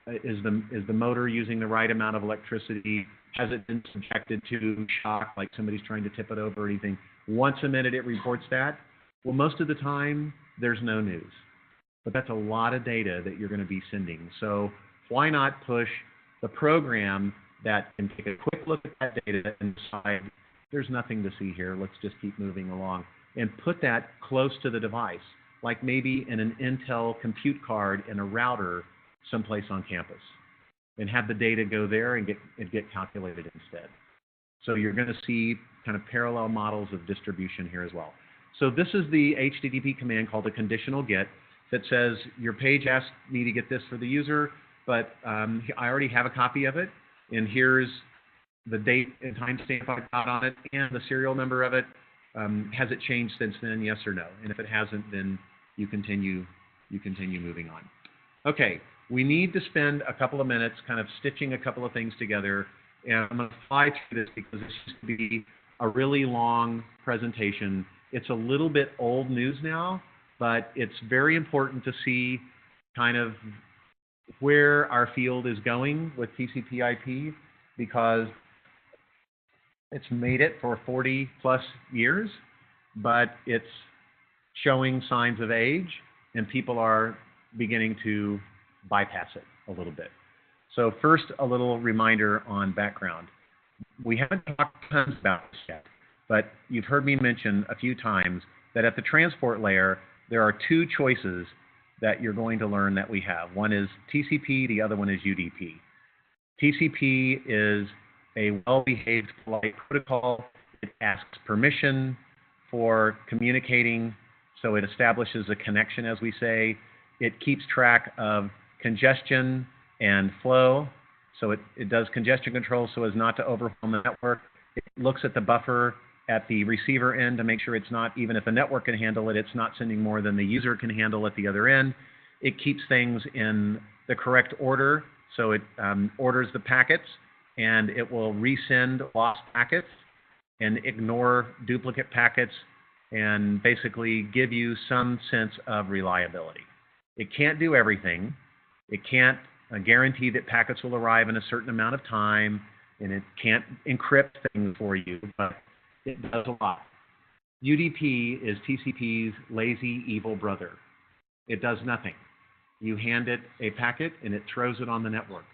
Speaker 1: Is the motor using the right amount of electricity? Has it been subjected to shock, like somebody's trying to tip it over or anything? Once a minute it reports that. Well, most of the time, there's no news. But that's a lot of data that you're going to be sending. So why not push the program that can take a quick look at that data and decide, there's nothing to see here, let's just keep moving along, and put that close to the device, like maybe in an Intel compute card in a router someplace on campus, and have the data go there and get calculated instead. So you're going to see kind of parallel models of distribution here as well. So this is the HTTP command called a conditional get that says your page asked me to get this for the user, but I already have a copy of it, and here's the date and timestamp I got on it and the serial number of it. Has it changed since then, yes or no? And if it hasn't, then you continue moving on. Okay, we need to spend a couple of minutes kind of stitching a couple of things together, and I'm going to fly through this because this used to be a really long presentation. It's a little bit old news now, but it's very important to see kind of where our field is going with TCP/IP, because it's made it for 40 plus years, but it's showing signs of age, and people are beginning to bypass it a little bit. So first, a little reminder on background. We haven't talked tons about this yet, but you've heard me mention a few times that at the transport layer, there are two choices that you're going to learn that we have. One is TCP, the other one is UDP. TCP is a well-behaved, polite protocol. It asks permission for communicating, so it establishes a connection, as we say. It keeps track of congestion and flow, so it does congestion control so as not to overwhelm the network. It looks at the buffer at the receiver end to make sure it's not, even if the network can handle it, it's not sending more than the user can handle at the other end. It keeps things in the correct order, so it orders the packets, and it will resend lost packets and ignore duplicate packets and basically give you some sense of reliability. It can't do everything. It can't guarantee that packets will arrive in a certain amount of time, and it can't encrypt things for you, but it does a lot. UDP is TCP's lazy, evil brother. It does nothing. You hand it a packet, and it throws it on the network.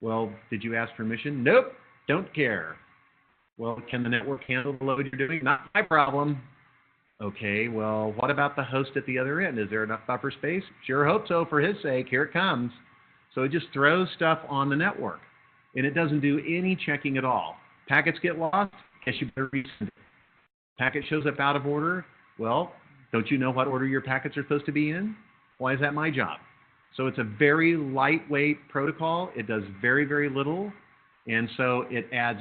Speaker 1: Well, did you ask permission? Nope, don't care. Well, can the network handle the load you're doing? Not my problem. Okay, well, what about the host at the other end? Is there enough buffer space? Sure hope so, for his sake. Here it comes. So it just throws stuff on the network, and it doesn't do any checking at all. Packets get lost? Guess you better resend it. Packet shows up out of order? Well, don't you know what order your packets are supposed to be in? Why is that my job? So it's a very lightweight protocol. It does very, very little, and so it adds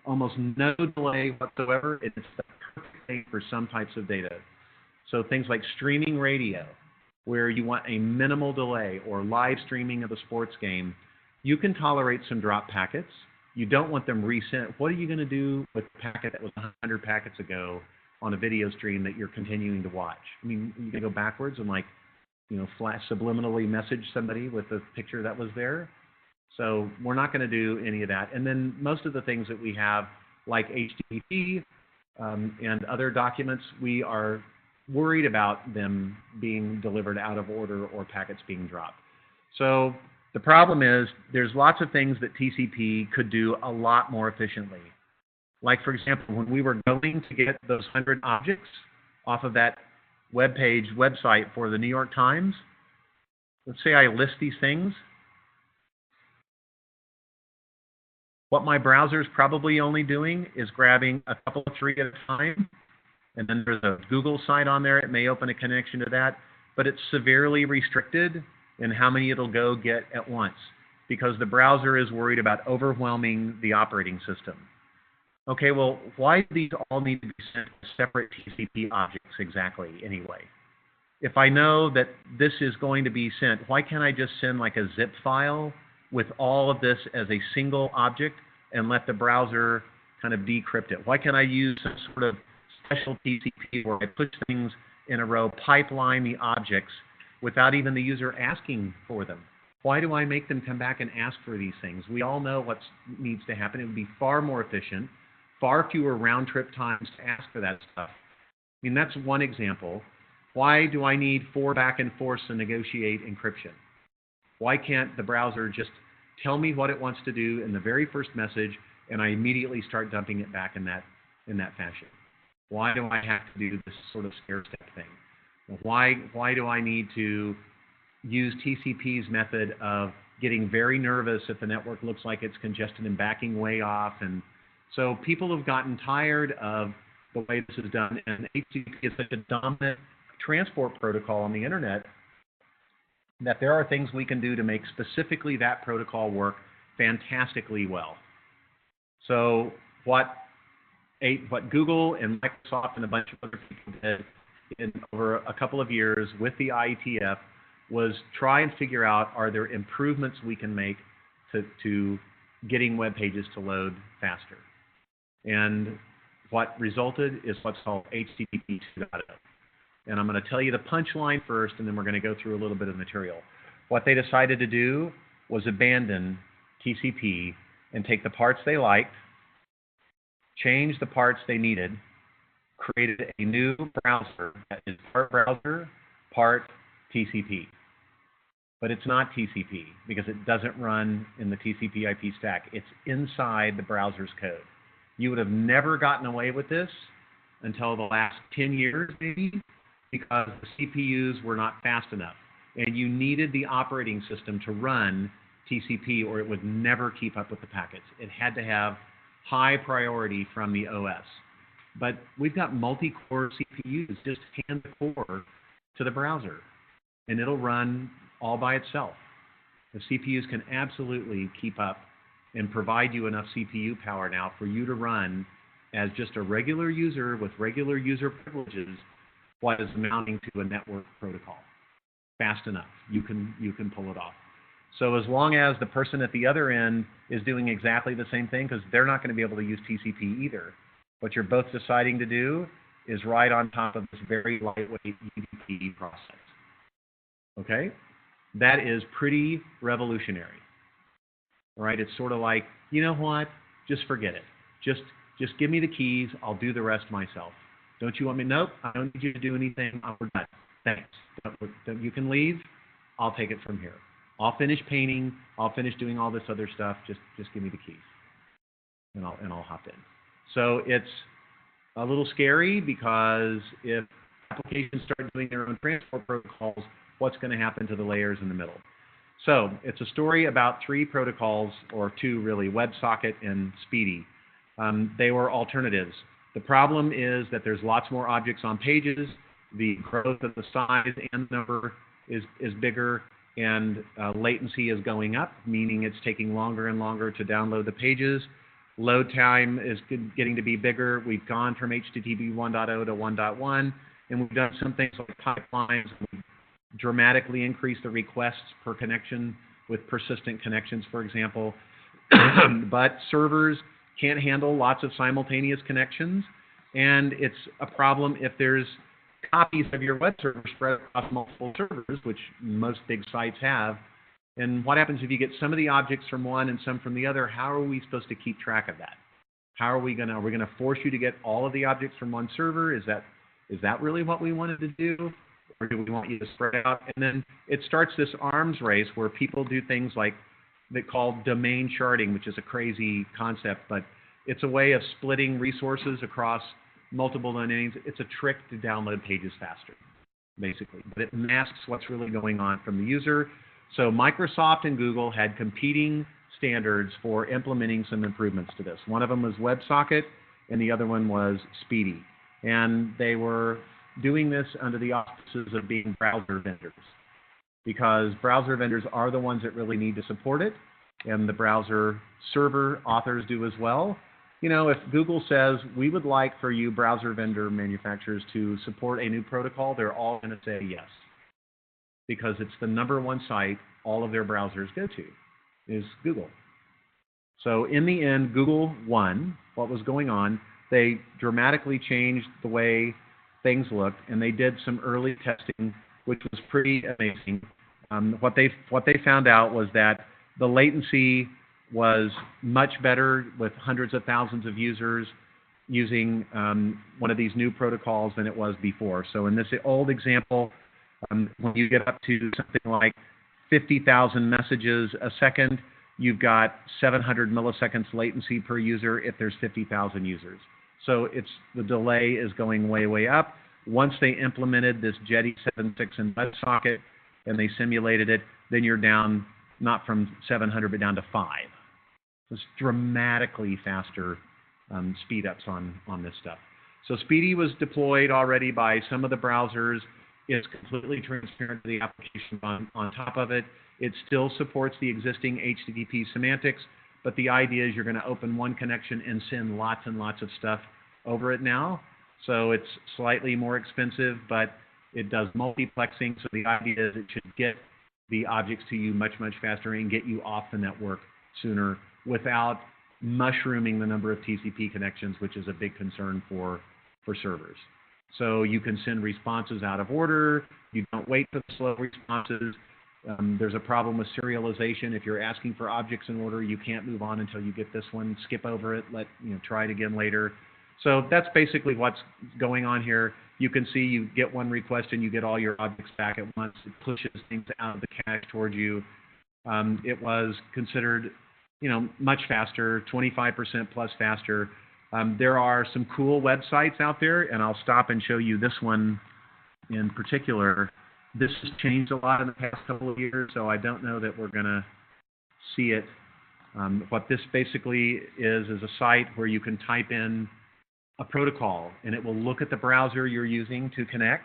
Speaker 1: almost no delay whatsoever. It's the perfect thing for some types of data. So things like streaming radio, where you want a minimal delay, or live streaming of a sports game, you can tolerate some drop packets. You don't want them resent. What are you going to do with a packet that was 100 packets ago on a video stream that you're continuing to watch? I mean, you can go backwards and, like, you know, flash subliminally message somebody with the picture that was there. So we're not going to do any of that. And then most of the things that we have, like HTTP and other documents, we are worried about them being delivered out of order or packets being dropped. So the problem is there's lots of things that TCP could do a lot more efficiently. Like, for example, when we were going to get those 100 objects off of that website for the New York Times, let's say I list these things. What my browser is probably only doing is grabbing a couple of three at a time, and then there's a Google site on there. It may open a connection to that, but it's severely restricted in how many it'll go get at once, because the browser is worried about overwhelming the operating system. Okay, well, why do these all need to be sent as separate TCP objects exactly anyway? If I know that this is going to be sent, why can't I just send like a zip file with all of this as a single object and let the browser kind of decrypt it? Why can't I use some sort of special TCP where I push things in a row, pipeline the objects without even the user asking for them? Why do I make them come back and ask for these things? We all know what needs to happen. It would be far more efficient, far fewer round-trip times to ask for that stuff. I mean, that's one example. Why do I need 4 back and forths to negotiate encryption? Why can't the browser just tell me what it wants to do in the very first message, and I immediately start dumping it back in that fashion? Why do I have to do this sort of stair-step thing? Why do I need to use TCP's method of getting very nervous if the network looks like it's congested and backing way off? And so people have gotten tired of the way this is done, and HTTP is such a dominant transport protocol on the internet that there are things we can do to make specifically that protocol work fantastically well. So what Google and Microsoft and a bunch of other people did over a couple of years with the IETF was try and figure out, are there improvements we can make to getting web pages to load faster? And what resulted is what's called HTTP 2.0. And I'm going to tell you the punchline first, and then we're going to go through a little bit of material. What they decided to do was abandon TCP and take the parts they liked, change the parts they needed, created a new browser that is part browser, part TCP. But it's not TCP because it doesn't run in the TCP IP stack. It's inside the browser's code. You would have never gotten away with this until the last 10 years, maybe, because the CPUs were not fast enough. And you needed the operating system to run TCP or it would never keep up with the packets. It had to have high priority from the OS. But we've got multi-core CPUs. Just hand the core to the browser, and it'll run all by itself. The CPUs can absolutely keep up and provide you enough CPU power now for you to run as just a regular user with regular user privileges what is amounting to a network protocol. Fast enough. You can pull it off. So as long as the person at the other end is doing exactly the same thing, because they're not going to be able to use TCP either, what you're both deciding to do is ride on top of this very lightweight UDP process. Okay? That is pretty revolutionary. All right? It's sort of like, you know what? Just forget it. Just give me the keys. I'll do the rest myself. Don't you want me? Nope. I don't need you to do anything. We're done. Thanks. You can leave. I'll take it from here. I'll finish painting. I'll finish doing all this other stuff. Just give me the keys, and I'll hop in. So it's a little scary because if applications start doing their own transport protocols, what's going to happen to the layers in the middle? So it's a story about 3 protocols, or 2 really, WebSocket and Speedy. They were alternatives. The problem is that there's lots more objects on pages. The growth of the size and number is bigger, and latency is going up, meaning it's taking longer and longer to download the pages. Load time is getting to be bigger. We've gone from HTTP 1.0 to 1.1, and we've done some things like pipelines. We've dramatically increased the requests per connection with persistent connections, for example. But servers can't handle lots of simultaneous connections, and it's a problem if there's copies of your web server spread across multiple servers, which most big sites have. And what happens if you get some of the objects from one and some from the other? How are we supposed to keep track of that? Are we going to force you to get all of the objects from one server? Is that really what we wanted to do? Or do we want you to spread out? And then it starts this arms race where people do things like they call domain sharding, which is a crazy concept, but it's a way of splitting resources across multiple domains. It's a trick to download pages faster, basically. But it masks what's really going on from the user. So Microsoft and Google had competing standards for implementing some improvements to this. One of them was WebSocket, and the other one was Speedy. And they were doing this under the auspices of being browser vendors, because browser vendors are the ones that really need to support it, and the browser server authors do as well. You know, if Google says, we would like for you browser vendor manufacturers to support a new protocol, they're all going to say yes, because it's the #1 site all of their browsers go to, is Google. So in the end, Google won what was going on. They dramatically changed the way things looked, and they did some early testing, which was pretty amazing. What they found out was that the latency was much better with hundreds of thousands of users using one of these new protocols than it was before. So in this old example, when you get up to something like 50,000 messages a second, you've got 700 milliseconds latency per user if there's 50,000 users. So the delay is going way, way up. Once they implemented this Jetty 7.6 in WebSocket and they simulated it, then you're down not from 700 but down to 5. So it's dramatically faster speed ups on this stuff. So Speedy was deployed already by some of the browsers. It's completely transparent to the application on top of it. It still supports the existing HTTP semantics, but the idea is you're going to open one connection and send lots and lots of stuff over it now. So it's slightly more expensive, but it does multiplexing. So the idea is it should get the objects to you much, much faster and get you off the network sooner without mushrooming the number of TCP connections, which is a big concern for servers. So you can send responses out of order. You don't wait for the slow responses. There's a problem with serialization. If you're asking for objects in order, you can't move on until you get this one. Skip over it. Try it again later. So that's basically what's going on here. You can see you get one request and you get all your objects back at once. It pushes things out of the cache towards you. It was considered, much faster, 25% plus faster. There are some cool websites out there, and I'll stop and show you this one in particular. This has changed a lot in the past couple of years, so I don't know that we're going to see it. What this basically is a site where you can type in a protocol, and it will look at the browser you're using to connect,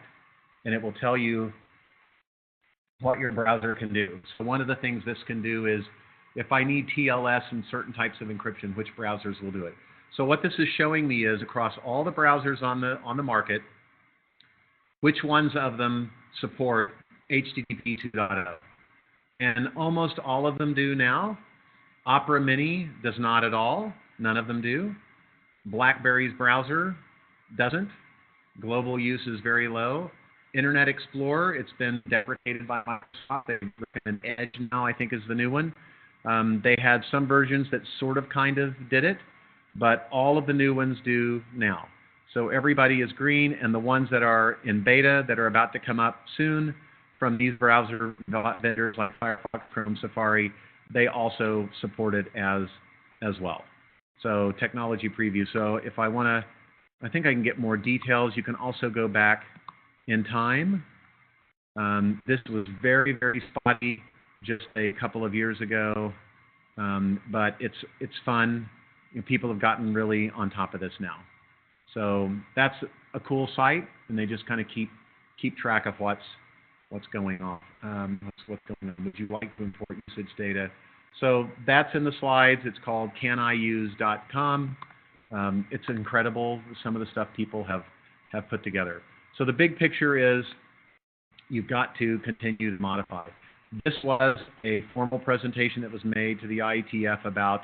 Speaker 1: and it will tell you what your browser can do. So one of the things this can do is, if I need TLS and certain types of encryption, which browsers will do it. So what this is showing me is, across all the browsers on the market, which ones of them support HTTP 2.0. And almost all of them do now. Opera Mini does not at all. None of them do. BlackBerry's browser doesn't. Global use is very low. Internet Explorer, it's been deprecated by Microsoft. They've recommend Edge now, I think, is the new one. They had some versions that sort of kind of did it, but all of the new ones do now. So everybody is green, and the ones that are in beta that are about to come up soon from these browser vendors like Firefox, Chrome, Safari, they also support it as well. So technology preview. So if I want to, I think I can get more details. You can also go back in time. This was very, very spotty just a couple of years ago, but it's fun. You know, people have gotten really on top of this now. So that's a cool site, and they just kind of keep track of what's going on. What's going on? Would you like to import usage data? So that's in the slides. It's called caniuse.com. It's incredible, some of the stuff people have put together. So the big picture is, you've got to continue to modify. This was a formal presentation that was made to the IETF about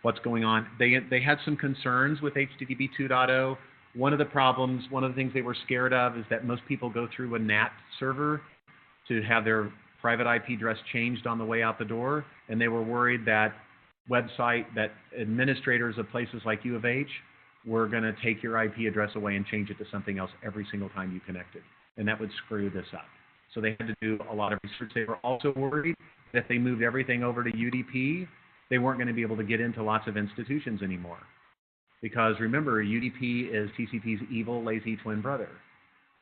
Speaker 1: what's going on. They had some concerns with HTTP 2.0. One of the things they were scared of is that most people go through a NAT server to have their private IP address changed on the way out the door, and they were worried that administrators of places like U of H were going to take your IP address away and change it to something else every single time you connected, and that would screw this up. So they had to do a lot of research. They were also worried that if they moved everything over to UDP, they weren't going to be able to get into lots of institutions anymore. Because remember, UDP is TCP's evil, lazy twin brother.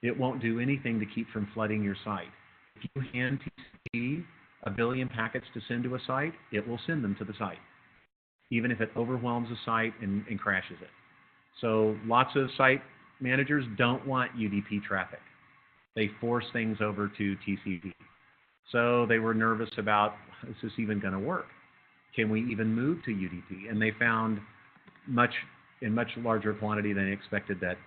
Speaker 1: It won't do anything to keep from flooding your site. If you hand TCP 1 billion packets to send to a site, it will send them to the site, even if it overwhelms the site and crashes it. So lots of site managers don't want UDP traffic. They force things over to TCP. So they were nervous about, is this even going to work? Can we even move to UDP? And they found in much larger quantity than they expected that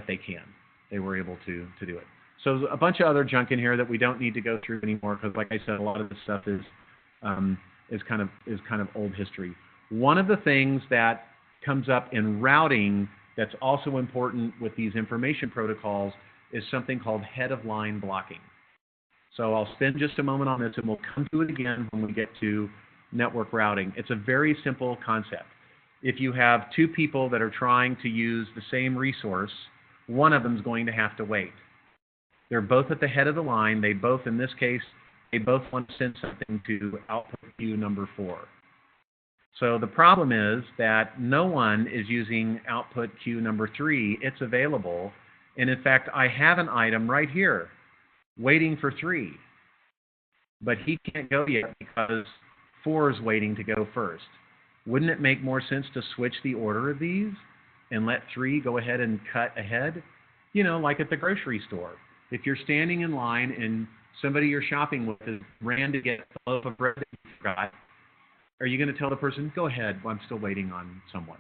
Speaker 1: they can. They were able to do it. So a bunch of other junk in here that we don't need to go through anymore, because like I said, a lot of this stuff is kind of old history. One of the things that comes up in routing that's also important with these information protocols is something called head-of-line blocking. So I'll spend just a moment on this, and we'll come to it again when we get to network routing. It's a very simple concept. If you have two people that are trying to use the same resource, one of them is going to have to wait. They're both at the head of the line. They both, in this case, they both want to send something to output queue number 4. So the problem is that no one is using output queue number 3. It's available. And in fact, I have an item right here waiting for 3. But he can't go yet because 4 is waiting to go first. Wouldn't it make more sense to switch the order of these and let 3 go ahead and cut ahead? You know, like at the grocery store. If you're standing in line and somebody you're shopping with is ran to get a loaf of bread that you forgot, are you going to tell the person, go ahead, I'm still waiting on someone?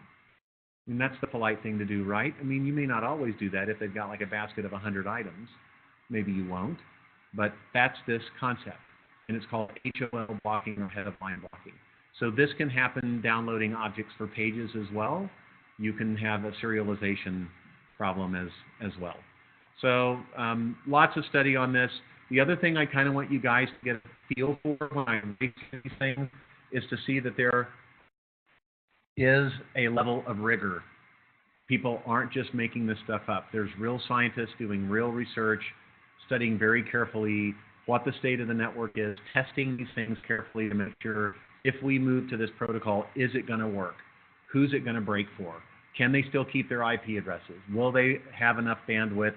Speaker 1: And that's the polite thing to do, right? I mean, you may not always do that if they've got like a basket of 100 items. Maybe you won't. But that's this concept. And it's called HOL blocking or head-of-line blocking. So this can happen downloading objects for pages as well. You can have a serialization problem as well. So lots of study on this. The other thing I kind of want you guys to get a feel for when I'm reading these things is to see that there is a level of rigor. People aren't just making this stuff up. There's real scientists doing real research, studying very carefully what the state of the network is, testing these things carefully to make sure if we move to this protocol, is it going to work? Who's it going to break for? Can they still keep their IP addresses? Will they have enough bandwidth?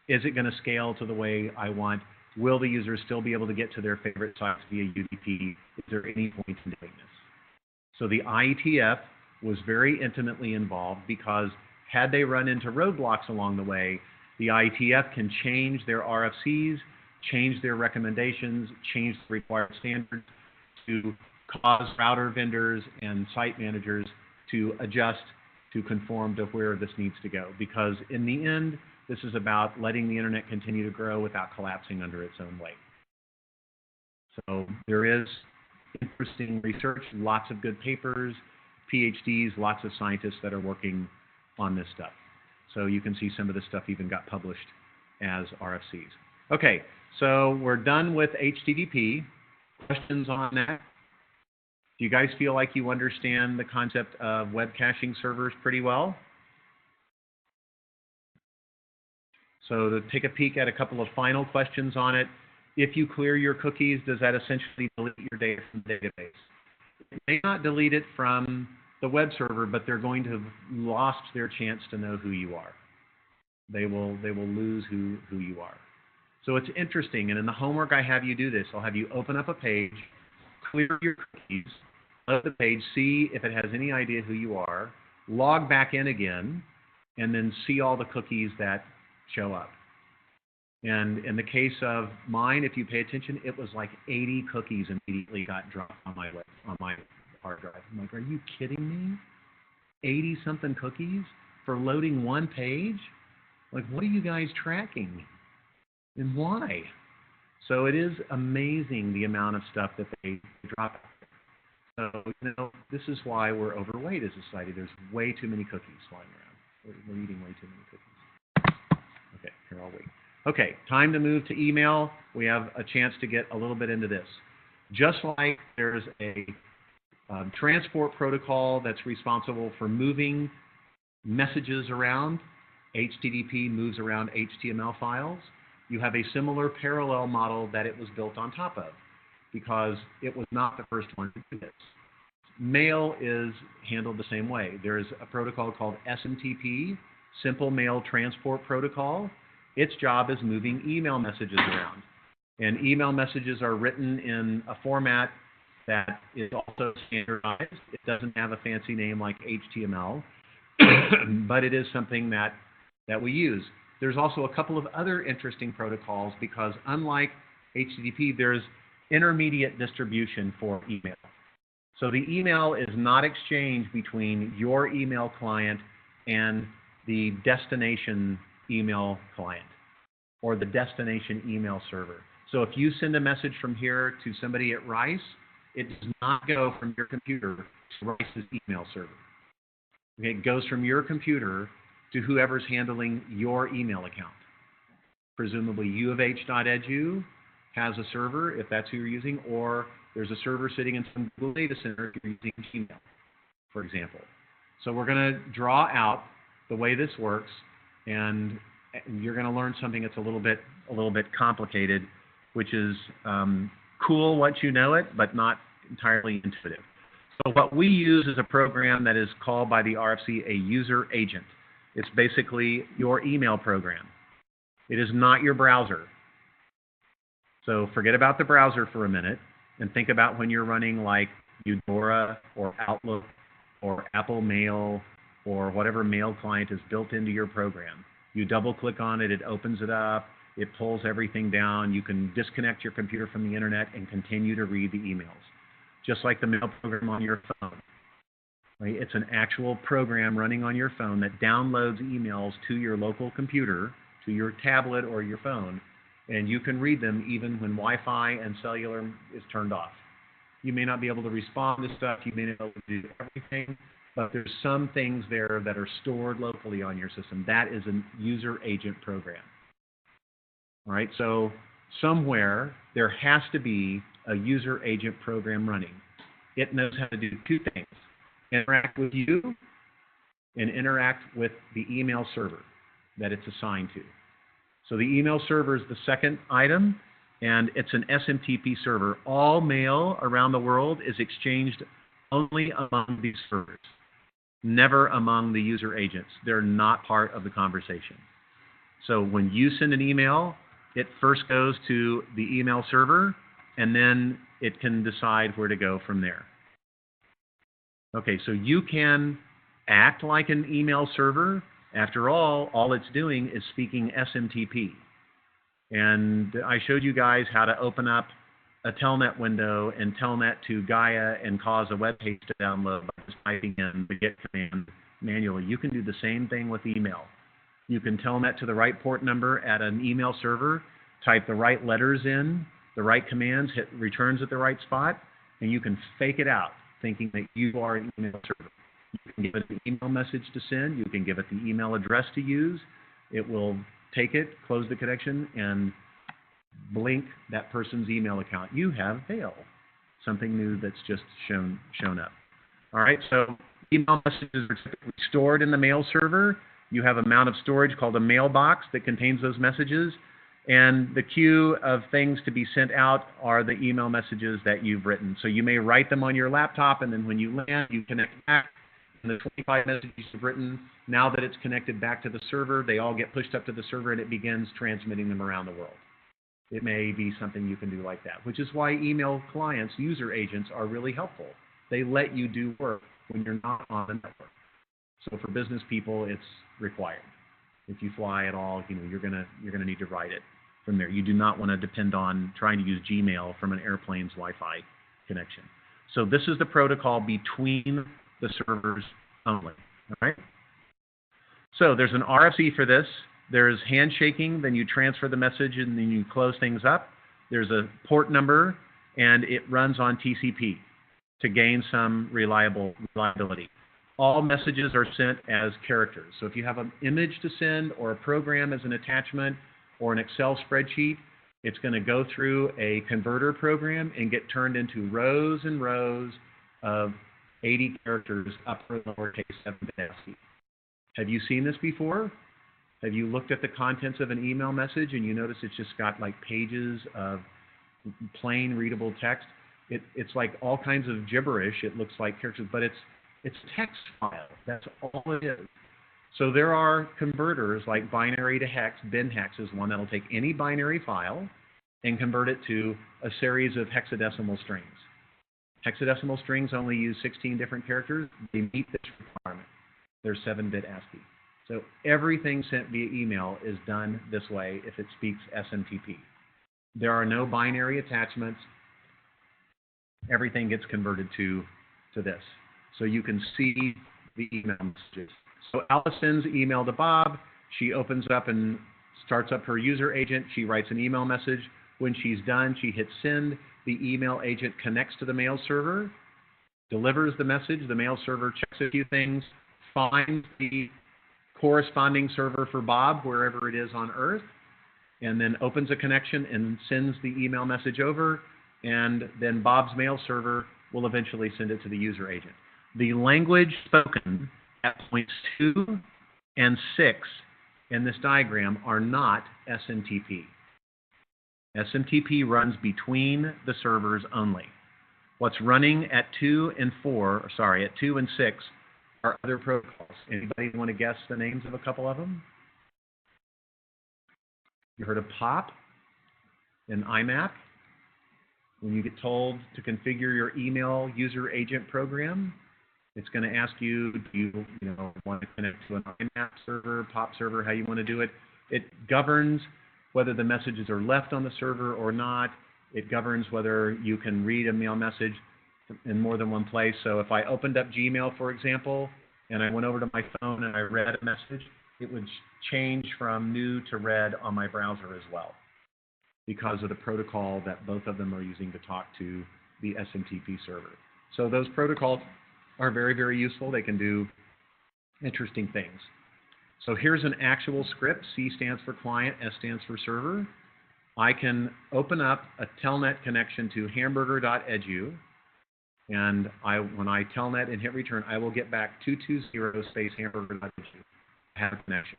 Speaker 1: Is it going to scale to the way I want? Will the user still be able to get to their favorite sites via UDP? Is there any point in doing this? So the IETF was very intimately involved because had they run into roadblocks along the way, the IETF can change their RFCs, change their recommendations, change the required standards to cause router vendors and site managers to adjust to conform to where this needs to go. Because in the end, this is about letting the internet continue to grow without collapsing under its own weight. So there is interesting research, lots of good papers, PhDs, lots of scientists that are working on this stuff. So you can see some of this stuff even got published as RFCs. Okay, so we're done with HTTP. Questions on that? Do you guys feel like you understand the concept of web caching servers pretty well? So to take a peek at a couple of final questions on it, if you clear your cookies, does that essentially delete your data from the database? It may not delete it from the web server, but they're going to have lost their chance to know who you are. They will lose who you are. So it's interesting, and in the homework I have you do this. I'll have you open up a page, clear your cookies, load the page, see if it has any idea who you are, log back in again, and then see all the cookies that show up. And in the case of mine, if you pay attention, it was like 80 cookies immediately got dropped on my hard drive. I'm like, are you kidding me? 80-something cookies for loading one page? Like, what are you guys tracking? And why? So it is amazing the amount of stuff that they drop. So, you know, this is why we're overweight as a society. There's way too many cookies flying around. We're eating way too many cookies. Okay, here, I'll wait. Okay, time to move to email. We have a chance to get a little bit into this. Just like there's a transport protocol that's responsible for moving messages around, HTTP moves around HTML files. You have a similar parallel model that it was built on top of because it was not the first one to do this. Mail is handled the same way. There's a protocol called SMTP, Simple Mail Transport Protocol. Its job is moving email messages around. And email messages are written in a format that is also standardized. It doesn't have a fancy name like HTML, but it is something that we use. There's also a couple of other interesting protocols because unlike HTTP, there's intermediate distribution for email. So the email is not exchanged between your email client and the destination email client or the destination email server. So if you send a message from here to somebody at Rice, it does not go from your computer to Rice's email server. Okay, it goes from your computer to whoever's handling your email account. Presumably uofh.edu has a server, if that's who you're using, or there's a server sitting in some Google data center if you're using Gmail, for example. So we're going to draw out the way this works, and you're going to learn something that's a little bit complicated, which is cool once you know it, but not entirely intuitive. So what we use is a program that is called by the RFC a user agent. It's basically your email program. It is not your browser. So forget about the browser for a minute and think about when you're running like Eudora or Outlook or Apple Mail or whatever mail client is built into your program. You double click on it, it opens it up, it pulls everything down. You can disconnect your computer from the internet and continue to read the emails. Just like the mail program on your phone. Right? It's an actual program running on your phone that downloads emails to your local computer, to your tablet or your phone, and you can read them even when Wi-Fi and cellular is turned off. You may not be able to respond to stuff, you may not be able to do everything, but there's some things there that are stored locally on your system. That is a user agent program. All right, so somewhere there has to be a user agent program running. It knows how to do two things: interact with you and interact with the email server that it's assigned to. So the email server is the second item, and it's an SMTP server. All mail around the world is exchanged only among these servers, never among the user agents. They're not part of the conversation. So when you send an email, it first goes to the email server, and then it can decide where to go from there. Okay, so you can act like an email server. After all it's doing is speaking SMTP. And I showed you guys how to open up a telnet window and telnet to Gaia and cause a web page to download by just typing in the get command manually. You can do the same thing with email. You can telnet to the right port number at an email server, type the right letters in, the right commands, hit returns at the right spot, and you can fake it out, thinking that you are an email server. You can give it the email message to send. You can give it the email address to use. It will take it, close the connection, and blink that person's email account. You have failed. Something new that's just shown up. All right, so email messages are typically stored in the mail server. You have a mount of storage called a mailbox that contains those messages. And the queue of things to be sent out are the email messages that you've written. So you may write them on your laptop, and then when you land, you connect back. And the 25 messages you've written, now that it's connected back to the server, they all get pushed up to the server, and it begins transmitting them around the world. It may be something you can do like that, which is why email clients, user agents, are really helpful. They let you do work when you're not on the network. So for business people, it's required. If you fly at all, you're gonna need to write it from there. You do not want to depend on trying to use Gmail from an airplane's Wi-Fi connection. So this is the protocol between the servers only. All right. So there's an RFC for this. There's handshaking. Then you transfer the message, and then you close things up. There's a port number, and it runs on TCP to gain some reliability. All messages are sent as characters. So if you have an image to send or a program as an attachment or an Excel spreadsheet, it's going to go through a converter program and get turned into rows and rows of 80 characters, upper and lowercase 7-bit ASCII. Have you seen this before? Have you looked at the contents of an email message and you notice it's just got like pages of plain readable text? It's like all kinds of gibberish. It looks like characters, but it's text file. That's all it is. So there are converters like binary to hex. Bin hex is one that'll take any binary file and convert it to a series of hexadecimal strings. Hexadecimal strings only use 16 different characters. They meet this requirement. They're 7-bit ASCII. So everything sent via email is done this way if it speaks SMTP. There are no binary attachments. Everything gets converted to this. So you can see the email messages. So Alice sends email to Bob. She opens up and starts up her user agent. She writes an email message. When she's done, she hits send. The email agent connects to the mail server, delivers the message. The mail server checks a few things, finds the corresponding server for Bob wherever it is on Earth, and then opens a connection and sends the email message over. And then Bob's mail server will eventually send it to the user agent. The language spoken at points 2 and 6 in this diagram are not SMTP. SMTP runs between the servers only. What's running at 2 and 6 are other protocols. Anybody want to guess the names of a couple of them? You heard of POP and IMAP? When you get told to configure your email user agent program, it's going to ask you, do you want to connect to an IMAP server, POP server, how you want to do it. It governs whether the messages are left on the server or not. It governs whether you can read a mail message in more than one place. So if I opened up Gmail, for example, and I went over to my phone and I read a message, it would change from new to read on my browser as well, because of the protocol that both of them are using to talk to the SMTP server. So those protocols are very, very useful. They can do interesting things. So here's an actual script. C stands for client, S stands for server. I can open up a telnet connection to hamburger.edu, and when I telnet and hit return, I will get back 220 space hamburger.edu. I have a connection.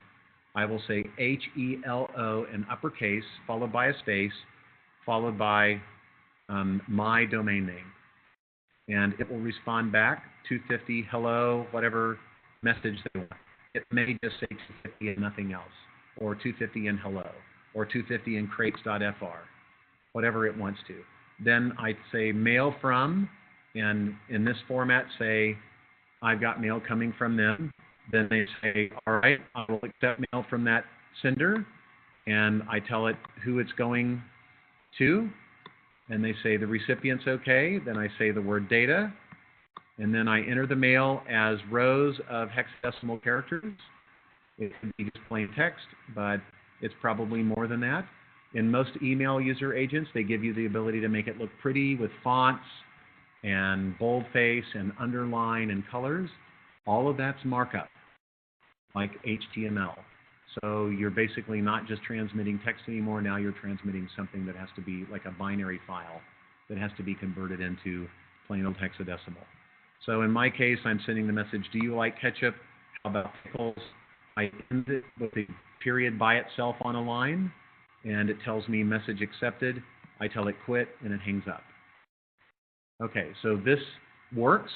Speaker 1: I will say HELO in uppercase, followed by a space, followed by my domain name. And it will respond back, 250, hello, whatever message they want. It may just say 250 and nothing else, or 250 and hello, or 250 in crates.fr, whatever it wants to. Then I say mail from, and in this format say, I've got mail coming from them. Then they say, all right, I will accept mail from that sender, and I tell it who it's going to, and they say the recipient's okay. Then I say the word data, and then I enter the mail as rows of hexadecimal characters. It can be just plain text, but it's probably more than that. In most email user agents, they give you the ability to make it look pretty with fonts and boldface and underline and colors. All of that's markup, like HTML. So you're basically not just transmitting text anymore. Now you're transmitting something that has to be like a binary file that has to be converted into plain old hexadecimal. So in my case, I'm sending the message, do you like ketchup? How about pickles? I end it with the period by itself on a line, and it tells me message accepted. I tell it quit, and it hangs up. Okay, so this works,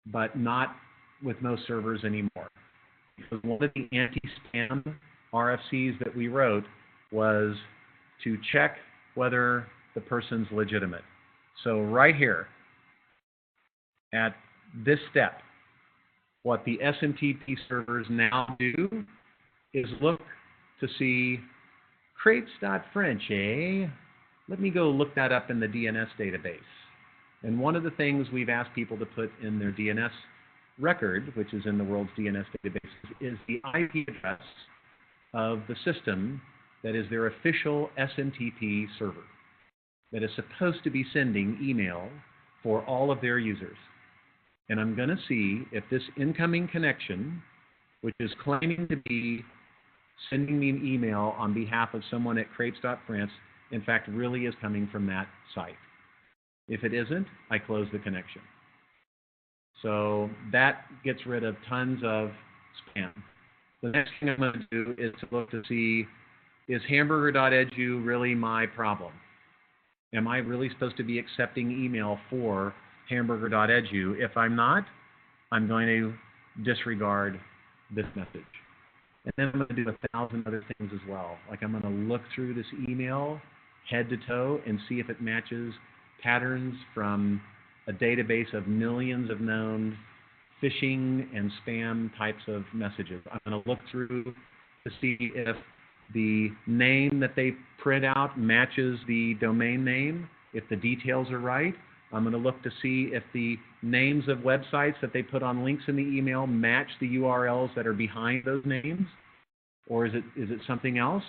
Speaker 1: but not with most servers anymore. Because one of the anti-spam RFCs that we wrote was to check whether the person's legitimate. So right here, at this step, what the SMTP servers now do is look to see crates.french, eh? Let me go look that up in the DNS database. And one of the things we've asked people to put in their DNS record, which is in the world's DNS database, is the IP address of the system that is their official SMTP server that is supposed to be sending email for all of their users. And I'm going to see if this incoming connection, which is claiming to be sending me an email on behalf of someone at crates.france, in fact, really is coming from that site. If it isn't, I close the connection. So that gets rid of tons of spam. The next thing I'm going to do is to look to see, is hamburger.edu really my problem? Am I really supposed to be accepting email for hamburger.edu? If I'm not, I'm going to disregard this message. And then I'm going to do 1,000 other things as well. Like I'm going to look through this email head to toe and see if it matches patterns from a database of millions of known phishing and spam types of messages. I'm going to look through to see if the name that they print out matches the domain name, if the details are right. I'm going to look to see if the names of websites that they put on links in the email match the URLs that are behind those names, or is it something else?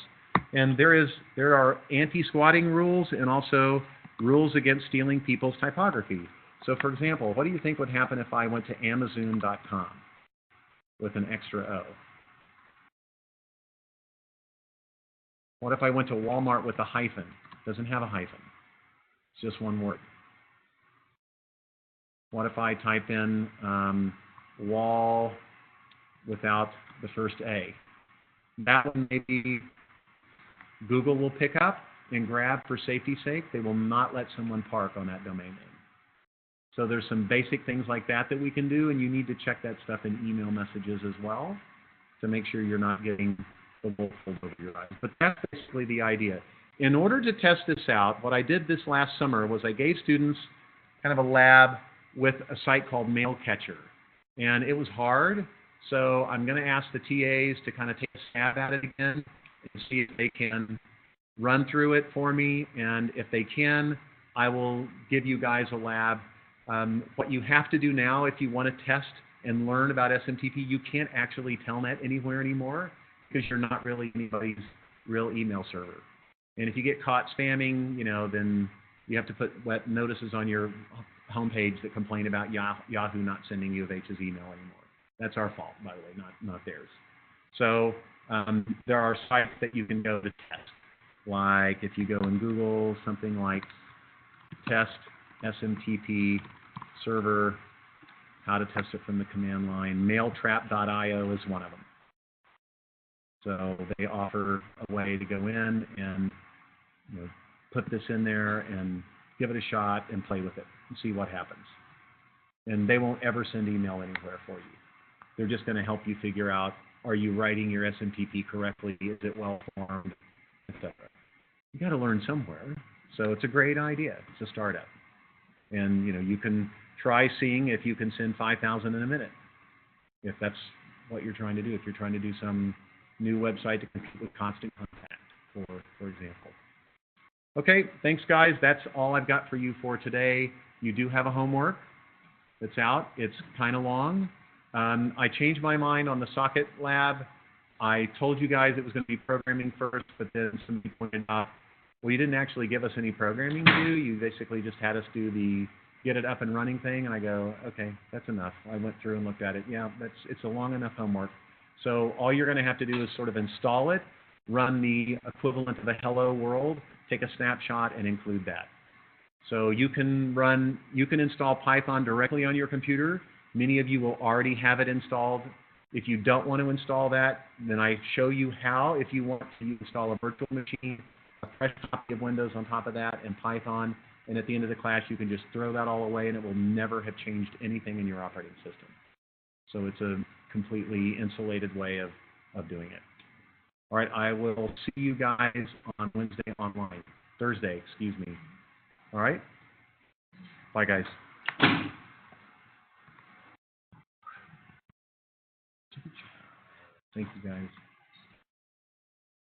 Speaker 1: And there are anti-squatting rules and also rules against stealing people's typography. So for example, what do you think would happen if I went to Amazon.com with an extra O? What if I went to Walmart with a hyphen? Doesn't have a hyphen. It's just one word. What if I type in wall without the first A? That one maybe Google will pick up and grab for safety's sake. They will not let someone park on that domain name. So there's some basic things like that that we can do, and you need to check that stuff in email messages as well to make sure you're not getting the wool pulled over your eyes. But that's basically the idea. In order to test this out, what I did this last summer was I gave students kind of a lab with a site called Mailcatcher. And it was hard, so I'm going to ask the TAs to kind of take a stab at it again and see if they can run through it for me. And if they can, I will give you guys a lab. What you have to do now if you want to test and learn about SMTP, you can't actually telnet anywhere anymore because you're not really anybody's real email server. And if you get caught spamming, then you have to put notices on your homepage that complain about Yahoo not sending U of H's email anymore. That's our fault, by the way, not theirs. So there are sites that you can go to test. Like if you go in Google, something like test SMTP server, how to test it from the command line. Mailtrap.io is one of them. So they offer a way to go in and put this in there and give it a shot and play with it and see what happens. And they won't ever send email anywhere for you. They're just going to help you figure out, are you writing your SMTP correctly? Is it well formed? etc. You got to learn somewhere. So it's a great idea. It's a startup. And, you can try seeing if you can send 5,000 in a minute, if that's what you're trying to do, if you're trying to do some new website to compete with Constant Contact, for example. Okay, thanks, guys. That's all I've got for you for today. You do have a homework that's out. It's kind of long. I changed my mind on the socket lab. I told you guys it was going to be programming first, but then somebody pointed out, well, you didn't actually give us any programming to do. You basically just had us do the get it up and running thing. And I go, okay, that's enough. I went through and looked at it. Yeah, it's a long enough homework. So all you're going to have to do is sort of install it, run the equivalent of a hello world, take a snapshot, and include that. So you can install Python directly on your computer. Many of you will already have it installed. If you don't want to install that, then I show you how. If you want to install a virtual machine, a fresh copy of Windows on top of that, and Python, and at the end of the class, you can just throw that all away, and it will never have changed anything in your operating system. So it's a completely insulated way of doing it. All right, I will see you guys on Thursday, excuse me. All right? Bye, guys. Thank you, guys.